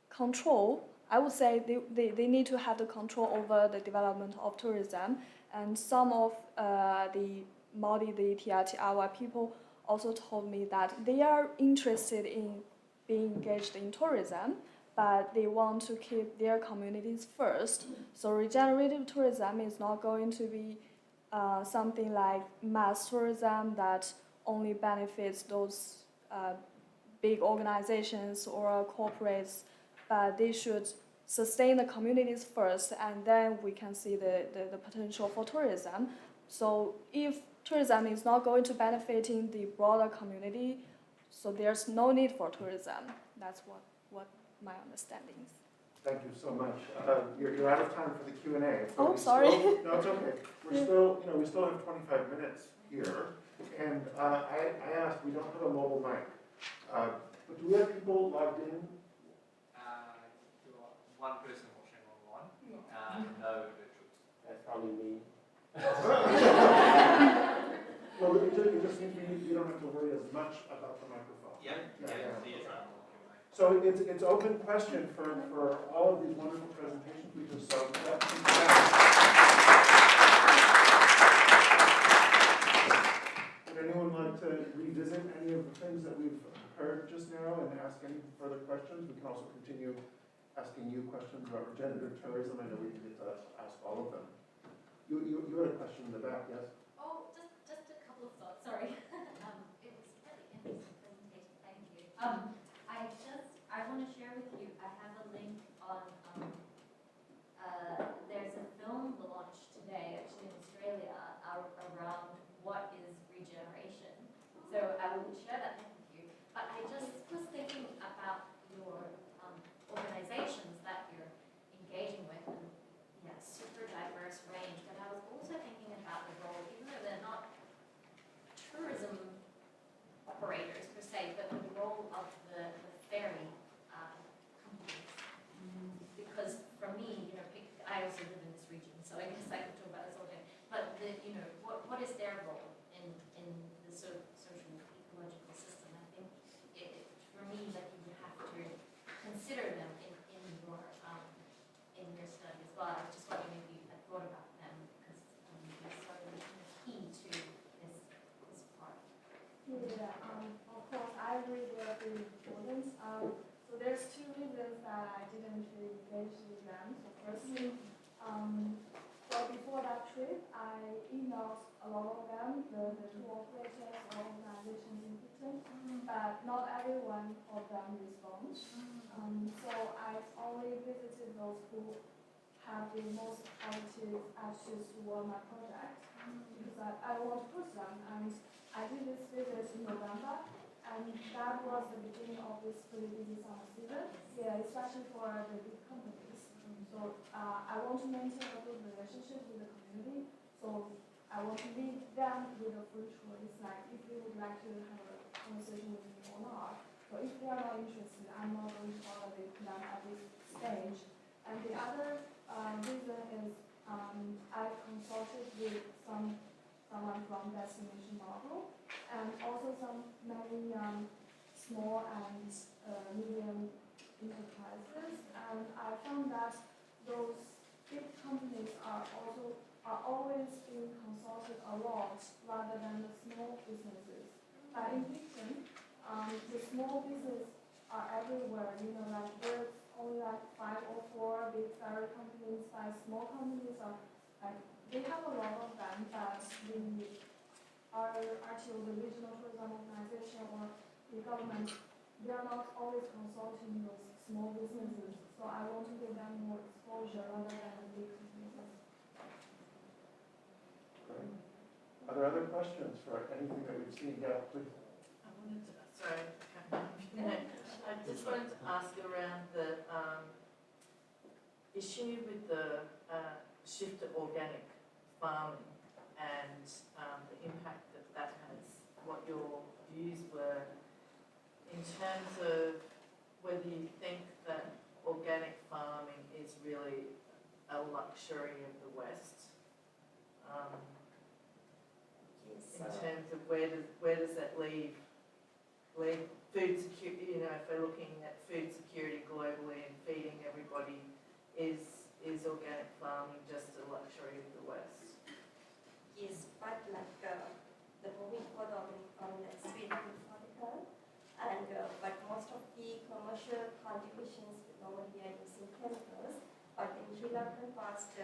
control. I would say they need to have the control over the development of tourism. And some of the Māori, the Tiawa people also told me that they are interested in being engaged in tourism, but they want to keep their communities first. So regenerative tourism is not going to be something like mass tourism that only benefits those big organizations or corporates, but they should sustain the communities first, and then we can see the potential for tourism. So if tourism is not going to benefiting the broader community, so there's no need for tourism. That's what my understanding is. Thank you so much. You're out of time for the Q&A. Oh, sorry. No, it's okay. We still have 25 minutes here. And I asked, we don't have a mobile mic, but do we have people logged in? One person watching online. No virtuals. That's probably me. Well, it just means you don't have to worry as much about the microphone. Yeah. So it's open question for all of these wonderful presentations we just saw. Would anyone like to revisit any of the things that we've heard just now and ask any further questions? We can also continue asking you questions about regenerative tourism. I know we didn't get to ask all of them. You had a question in the back, yes? Oh, just a couple of thoughts, sorry. It was a really interesting presentation, thank you. I want to share didn't really engage with them. So firstly, so before that trip, I emailed a lot of them, the tour operators or organizations in Britain, but not everyone of them responds. So I only visited those who have the most positive attitudes toward my project, because I want to push them. And I did this visit in November, and that was the beginning of this pretty busy summer season. Yeah, especially for the big companies. So I want to maintain a good relationship with the community. So I want to leave them with a free choice, like if they would like to have a conversation with me or not. So if they are not interested, I'm not going to bother with them at this stage. And the other reason is I consulted with someone from Destination Model and also many small and medium enterprises, and I found that those big companies are always being consulted a lot rather than the small businesses. But in Britain, the small businesses are everywhere. Like there's only like 5 or 4 big ferry companies, but small companies are like they have a lot of them, but our RTO, the regional tourism organization or the government, they are not always consulting those small businesses. So I want to give them more exposure rather than the big businesses. Great. Are there other questions for anything that we've seen? Yeah, please. I wanted to, sorry, I just wanted to ask around the issue with the shift to organic farming and the impact that that has, what your views were in terms of whether you think that organic farming is really a luxury of the West, in terms of where does that leave food security, if we're looking at food security globally and feeding everybody, is organic farming just a luxury of the West? Yes, but like the moving for the organic farming, that's really methodical, and but most of the commercial cultivations normally are using chemicals. But in Sri Lankan past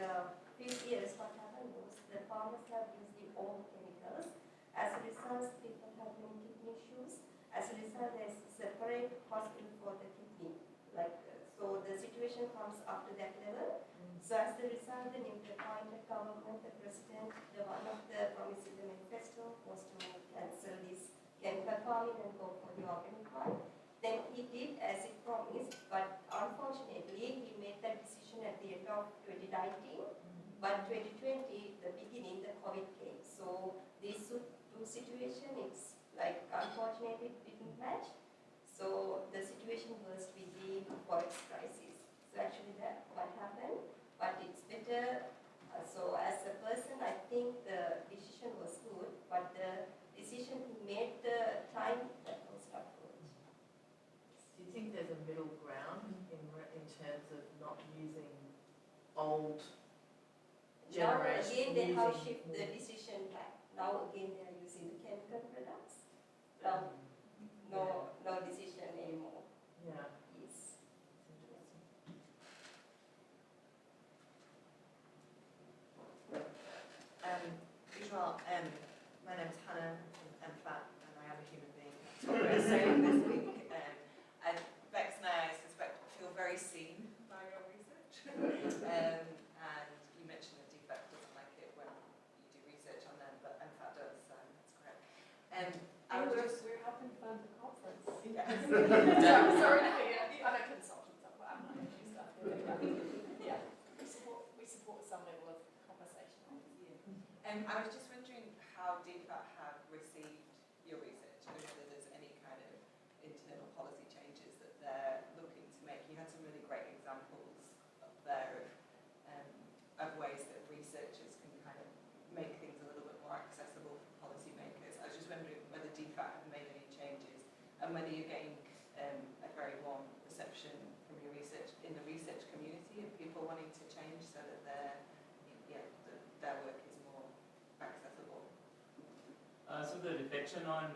few years, what happened was the farmers have used the old chemicals. As a result, people have many kidney issues. As a result, there's a separate hospital for the kidney. So the situation comes up to that level. So as the result, the newly appointed government, the president, one of the promises in the manifesto was to cancel this chemical farming and go for the organic one. Then he did as he promised, but unfortunately, he made that decision at the end of 2019. But 2020, the beginning, the COVID came. So these two situations, it's like unfortunately it didn't match. So the situation was with the Forex crisis. So actually that what happened, but it's better. So as a person, I think the decision was good, but the decision he made the time, that was not good. Do you think there's a middle ground in terms of not using old generation? Now again they have shifted the decision back. Now again they are using the chemical products. Now no decision anymore. Yeah. Yes. Ujwal, my name's Hannah from MFAT and I am a human being. That's what we're saying this week. And Bex and I suspect feel very seen by your research. And you mentioned that DFAT doesn't like it when you do research on them, but MFAT does, so that's correct. We're helping fund the conference. Yeah. Sorry to be I'm a consultant, so I'm not going to do stuff. Yeah, we support some level of conversation. I was just wondering how DFAT have received your research and whether there's any kind of internal policy changes that they're looking to make. You had some really great examples up there of ways that researchers can kind of make things a little bit more accessible for policymakers. I was just wondering whether DFAT have made any changes and whether you're getting a very warm reception from your research in the research community of people wanting to change so that their work is more accessible. So the reflection on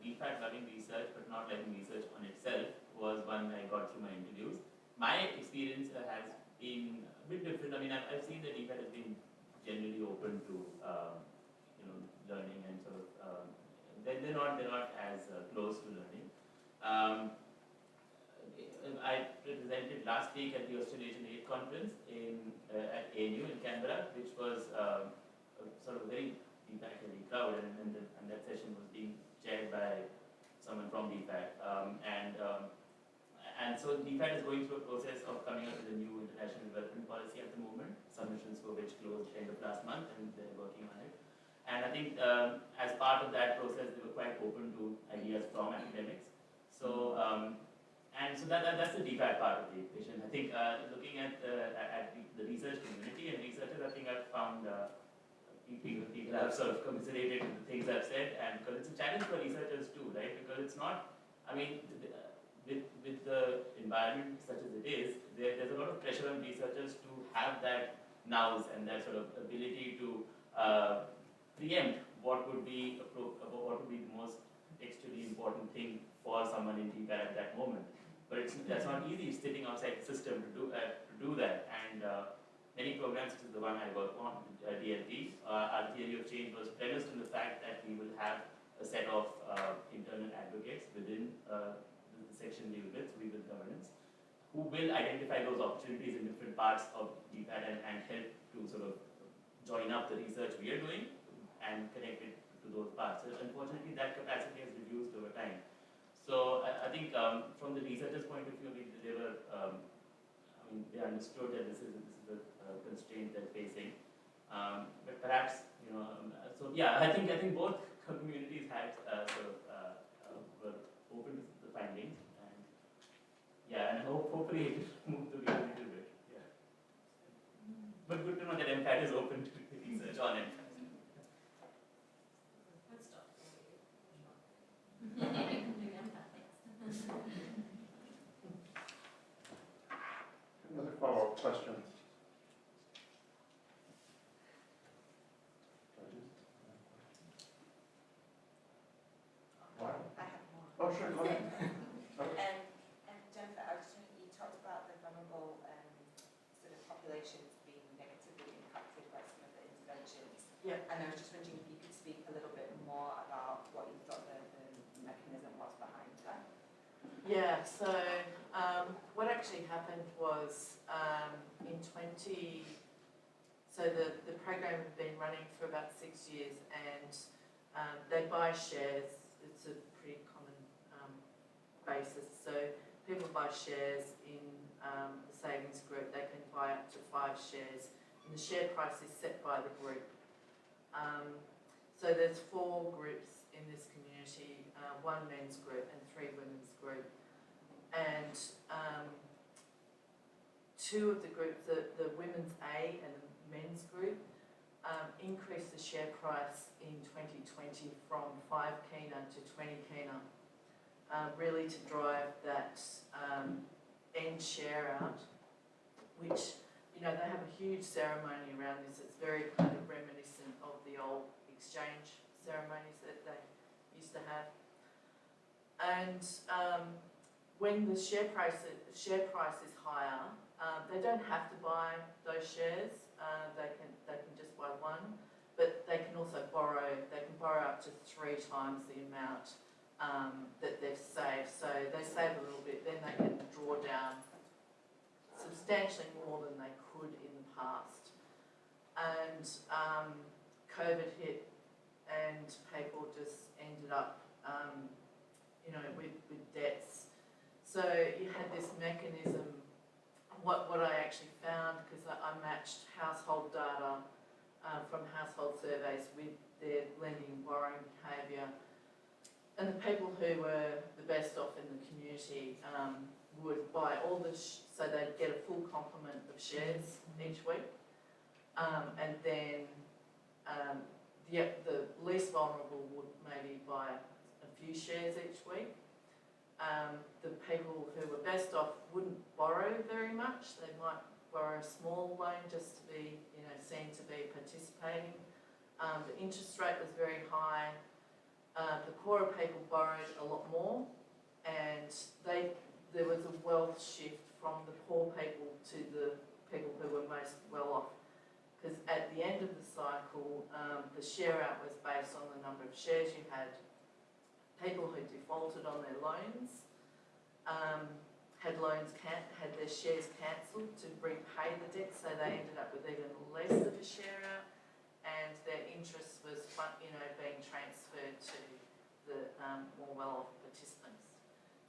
DFAT loving research but not liking research on itself was one I got through my interviews. my experience has been a bit different. I mean, I've seen that DFAT has been generally open to learning and sort of they're not as close to learning. I presented last week at the Australasian Aid Conference at ANU in Canberra, which was sort of a very DFAT-heavy crowd, and that session was being chaired by someone from DFAT. And so DFAT is going through a process of coming up with a new international development policy at the moment, submissions for which closed end of last month, and they're working on it. And I think as part of that process, they were quite open to ideas from academics. So, so that's the DFAT part of the equation. I think looking at the research community and researchers, I think I've found people have sort of commiserated with the things I've said, and because it's a challenge for researchers too, right? Because it's not, I mean, with the environment such as it is, there's a lot of pressure on researchers to have that nous and that sort of ability to preempt what would be the most textually important thing for someone in DFAT at that moment. But that's not easy sitting outside the system to do that. And many programs, such as the one I work on, DLT, our theory of change was premised on the fact that we will have a set of internal advocates within the section we will governance, who will identify those opportunities in different parts of DFAT and help to sort of join up the research we are doing and connect it to those parts. So unfortunately, that capacity has reduced over time. So I think from the researchers' point of view, they were, they understood that this is a constraint they're facing. But perhaps, so yeah, I think both communities had were open to the findings, and yeah, and hopefully it moved the wheel a little bit. Yeah. But good to know that MCAT is open to research on it. Good stuff. Another follow-up question. Oh, sure, go ahead. And Jennifer, I was wondering, you talked about the vulnerable sort of populations being negatively impacted by some of the interventions. Yeah. And I was just wondering if you could speak a little bit more about what you thought the mechanism was behind that. Yeah, so what actually happened was so the program had been running for about 6 years, and they buy shares. It's a pretty common basis. So people buy shares in the savings group. They can buy up to 5 shares, and the share price is set by the group. So there's 4 groups in this community, 1 men's group and 3 women's group. And 2 of the groups, the women's A and the men's group, increased the share price in 2020 from 5 kina to 20 kina, really to drive that end share out, which, they have a huge ceremony around this. It's very kind of reminiscent of the old exchange ceremonies that they used to have. And when the share price is higher, they don't have to buy those shares. They can just buy 1, but they can also borrow. They can borrow up to 3 times the amount that they've saved. So they save a little bit, then they can draw down substantially more than they could in the past. And COVID hit, and people just ended up, with debts. So you had this mechanism. What I actually found, because I matched household data from household surveys with their lending and borrowing behaviour, and the people who were the best off in the community would buy all so they'd get a full complement of shares each week, and then the least vulnerable would maybe buy a few shares each week. The people who were best off wouldn't borrow very much. They might borrow a small loan just to be, seen to be participating. The interest rate was very high. The poorer people borrowed a lot more, and there was a wealth shift from the poor people to the people who were most well off. Because at the end of the cycle, the share out was based on the number of shares you had. People who defaulted on their loans had their shares cancelled to repay the debt, so they ended up with even less of a share out, and their interest was, being transferred to the more well-off participants.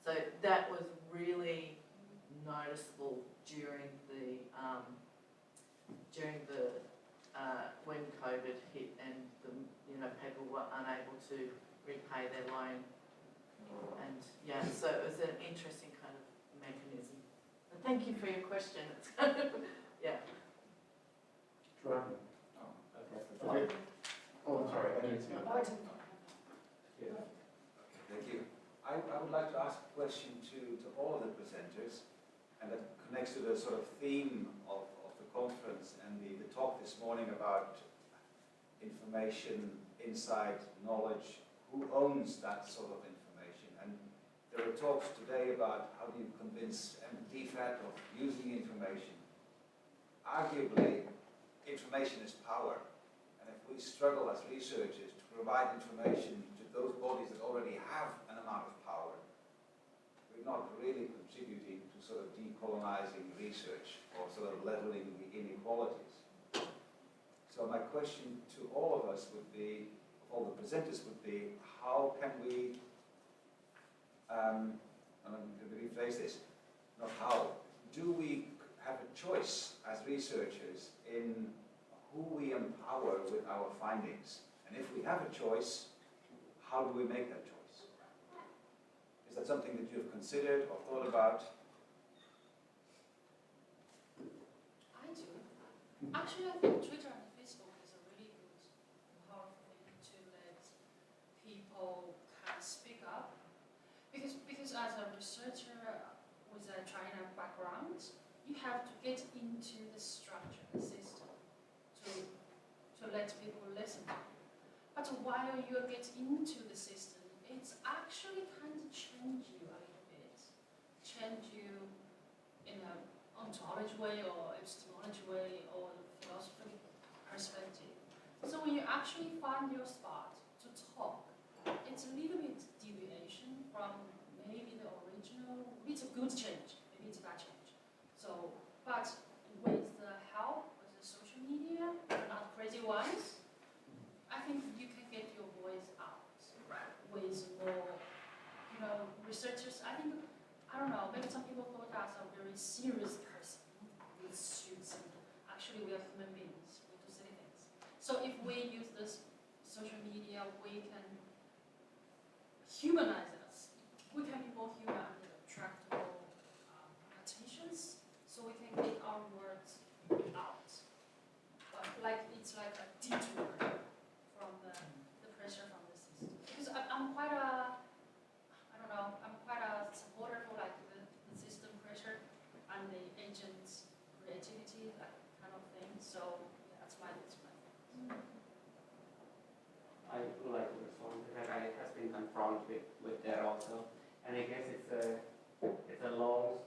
So that was really noticeable during the when COVID hit and people were unable to repay their loan, and so it was an interesting kind of mechanism. But thank you for your question. It's kind of, yeah. Okay. Oh, sorry. I didn't see that. Thank you. I would like to ask a question to all of the presenters, and that connects to the sort of theme of the conference and the talk this morning about information, insight, knowledge. Who owns that sort of information? And there are talks today about how do you convince DFAT of using information. Arguably, information is power. And if we struggle as researchers to provide information to those bodies that already have an amount of power, we're not really contributing to sort of decolonizing research or sort of leveling the inequalities. So my question to all of us would be, all the presenters would be, how can we, I'm going to rephrase this, not how, do we have a choice as researchers in who we empower with our findings? And if we have a choice, how do we make that choice? Is that something that you've considered or thought about? I do. Actually, I think Twitter and Facebook is a really good, powerful thing to let people kind of speak up. Because as a researcher with a China background, you have to get into the structure, the system, to let people listen. But while you get into the system, it's actually kind of change you a little bit. Change you in an ontology way or epistemology way or philosophical perspective. So when you actually find your spot to talk, it's a little bit deviation from maybe the original. It's a good change, maybe it's a bad change. So, but with the help with the social media, not crazy ones, I think you can get your voice out with more, researchers. I don't know, maybe some people thought us a very serious person with suits, and actually we are human beings, we do silly things. So if we use this social media, we can humanize us. We can be more human and attractable attentions, so we can get our words out. But it's like a detour from the pressure from the system. Because I'm quite a supporter for the system pressure and the agent's creativity, that kind of thing. So that's my I would like to respond to that. I have been confronted with that also, and I guess it's a long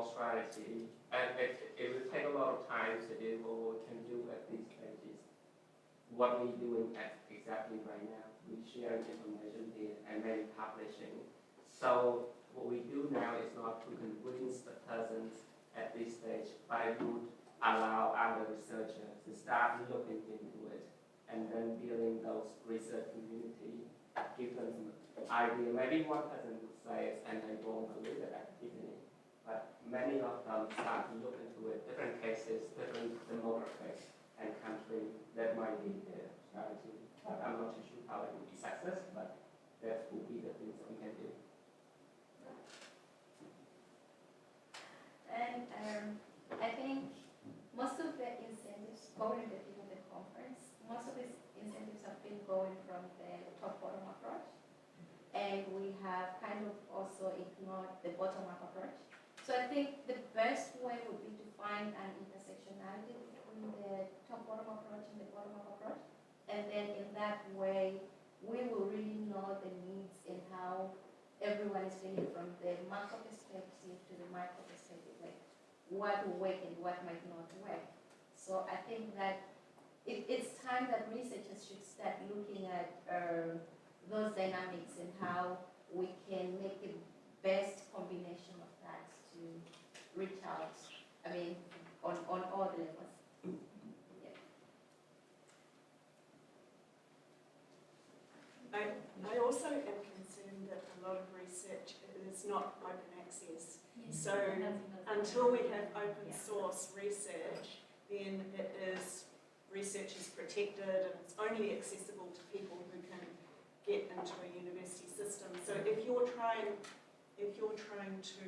strategy, and it will take a lot of time to do what we can do at these stages. What we're doing exactly right now, we're sharing information and then publishing. So what we do now is not to convince the persons at this stage, but it would allow other researchers to start looking into it and then building those research community, give them some idea. Maybe one person would say it and they won't believe it at the beginning, but many of them start to look into it, different cases, different demographics and country. That might be the strategy. But I'm not too sure how it will be success, but that will be the things we can do. And I think most of the incentives going to the conference, most of these incentives have been going from the top-bottom approach, and we have kind of also ignored the bottom-up approach. So I think the best way would be to find an intersectionality between the top-bottom approach and the bottom-up approach, and then in that way, we will really know the needs and how everyone is thinking from the macro perspective to the micro perspective, like what will work and what might not work. So I think that it's time that researchers should start looking at those dynamics and how we can make the best combination of that to reach out, I mean, on all the levels. Yeah. I also am concerned that a lot of research is not open access. So until we have open source research, then research is protected and it's only accessible to people who can get into a university system. So if you're trying to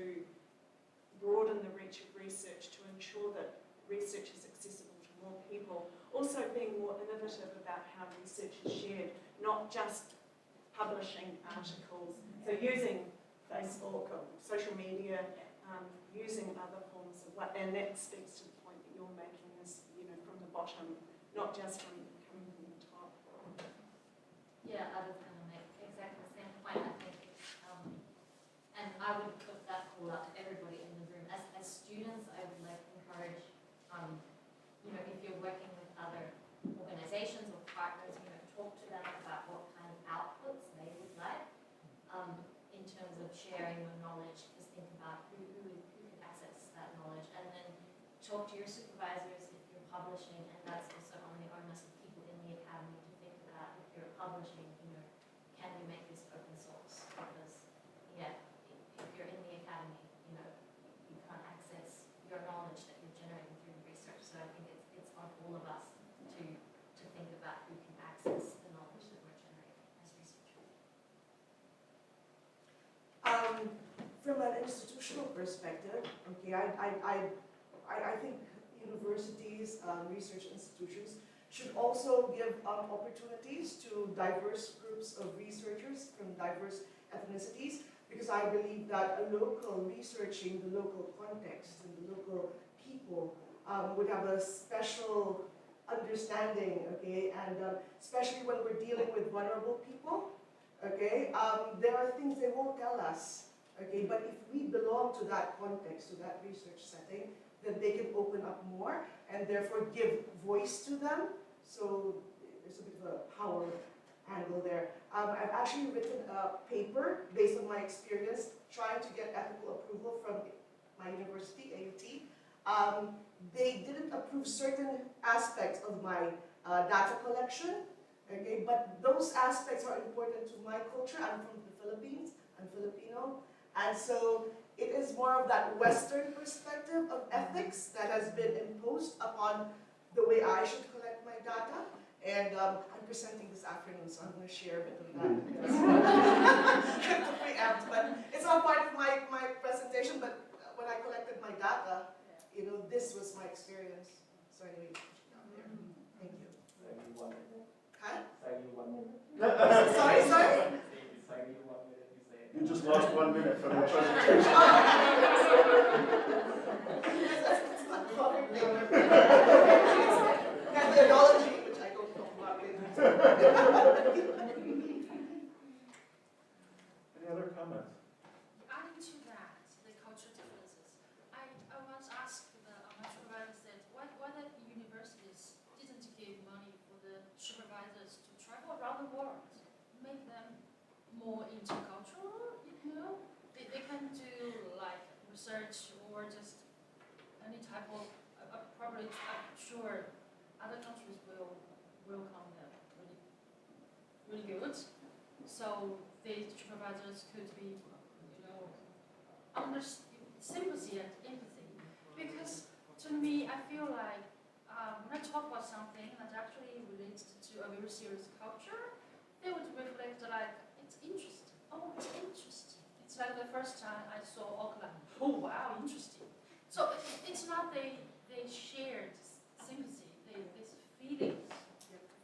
broaden the reach of research to ensure that research is accessible to more people, also being more innovative about how research is shared, not just publishing articles. So using Facebook or social media, using other forms of and that speaks to the point that you're making is, from the bottom, not just coming from the top. Yeah, I was going to make exactly the same point. I think, and I would put that call out to everybody in the room. As students, I would like to encourage, if you're working with other organizations or partners, talk to them about what kind of outputs they would like in terms of sharing your knowledge. Just think about who can access that knowledge, and then talk to your supervisors if you're publishing, and that's also on the onus of people in the academy to think about if you're publishing, can we make this open source? Because, if you're in the academy, you can't access your knowledge that you're generating through research. So I think it's on all of us to think about who can access the knowledge that we're generating as researchers. From an institutional perspective, okay, I think universities, research institutions should also give opportunities to diverse groups of researchers from diverse ethnicities, because I believe that a local researching the local context and the local people would have a special understanding, okay, and especially when we're dealing with vulnerable people, okay, there are things they won't tell us, okay, but if we belong to that context, to that research setting, then they can open up more and therefore give voice to them. So there's a bit of a power angle there. I've actually written a paper based on my experience trying to get ethical approval from my university, AUT. They didn't approve certain aspects of my data collection, okay, but those aspects are important to my culture. I'm from the Philippines, I'm Filipino, and so it is more of that Western perspective of ethics that has been imposed upon the way I should collect my data. And I'm presenting this afternoon, so I'm going to share a bit of that. To preempt, but it's not part of my presentation, but when I collected my data, this was my experience. So anyway, thank you. Huh? Sorry? You just lost 1 minute from the presentation. Methodology, which I don't talk about later. Any other comments? Adding to that, the cultural differences. I once asked my supervisor said, why the universities didn't give money for the supervisors to travel around the world, make them more intercultural, They can do like research or just any type of, probably I'm sure other countries will welcome them really good. So the supervisors could be, sympathy and empathy. Because to me, I feel like when I talk about something that actually relates to a very serious culture, they would reflect like, it's interesting. Oh, it's interesting. It's like the first time I saw Auckland. Oh, wow, interesting. So it's not they shared sympathy, this feelings.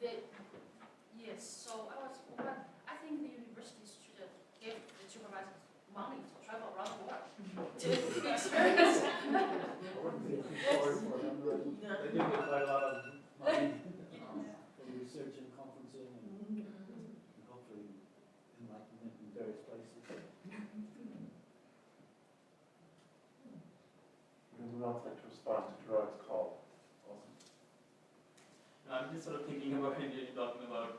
Yes, so I think the universities should have given the supervisors money to travel around the world to experience. I wouldn't feel sorry for them. They do get quite a lot of money for research and conferencing and hopefully enlightenment in various places. mean, you're talking about,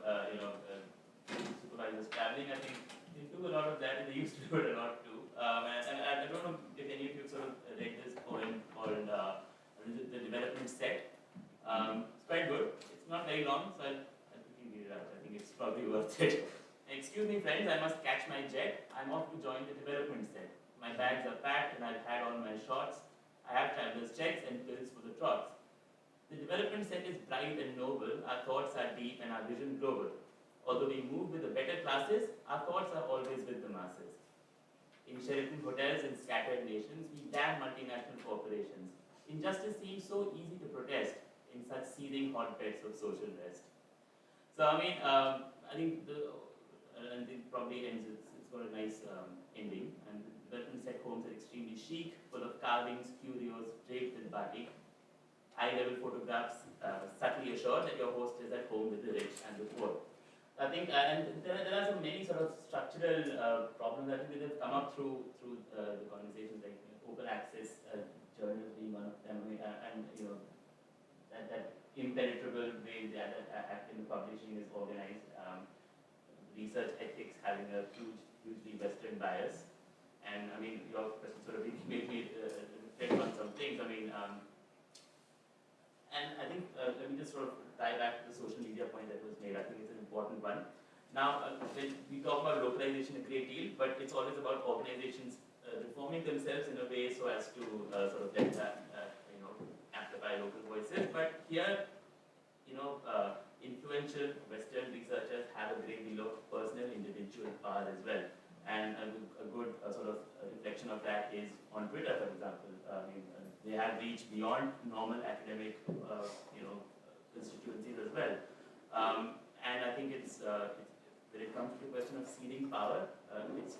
supervisors traveling. I think they do a lot of that, and they used to do it a lot too. And I don't know if any of you sort of read this poem called The Development Set. It's quite good. It's not very long, so I'll quickly read it out. I think it's probably worth it. Excuse me, friends, I must catch my jet. I'm off to join the development set. My bags are packed and I've had on my shorts. I have traveler's checks and pills for the trots. The development set is bright and noble, our thoughts are deep and our vision global. Although we move with the better classes, our thoughts are always with the masses. In Sheraton hotels in scattered nations, we damn multinational corporations. Injustice seems so easy to protest in such seething hotbeds of social rest. So I mean, I think and it probably ends. It's got a nice ending. And the development set homes are extremely chic, full of carvings, curios, draped with batik. High-level photographs subtly assure that your host is at home with the rich and the poor. I think, and there are so many sort of structural problems I think that have come up through the conversations, like open access journals being one of them, and that impenetrable way that academic publishing is organized, research ethics having a hugely Western bias, and I mean your question sort of made me reflect on some things. I mean, and I think let me just sort of tie back to the social media point that was made. I think it's an important one. Now, when we talk about localization a great deal, but it's always about organizations reforming themselves in a way so as to sort of let that, amplify local voices. But here, influential Western researchers have a great deal of personal individual power as well. And a good sort of reflection of that is on Twitter, for example. They have reached beyond normal academic, constituencies as well. And I think it's when it comes to the question of ceding power, it's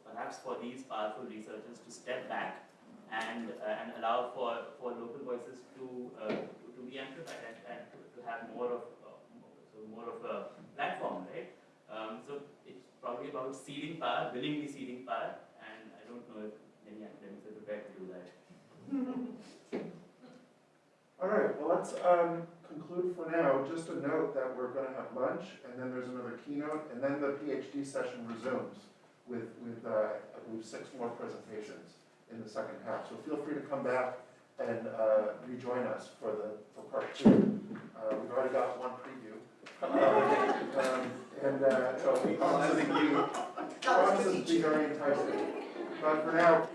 perhaps for these powerful researchers to step back and allow for local voices to be amplified and to have more of a platform, right? So it's probably about ceding power, willingly ceding power, and I don't know if many academics are prepared to do that. All right, well, let's conclude for now. Just a note that we're going to have lunch, and then there's another keynote, and then the PhD session resumes with I believe 6 more presentations in the second half. So feel free to come back and rejoin us for part 2. We've already got one preview. So we promise to be very enticing. But for now,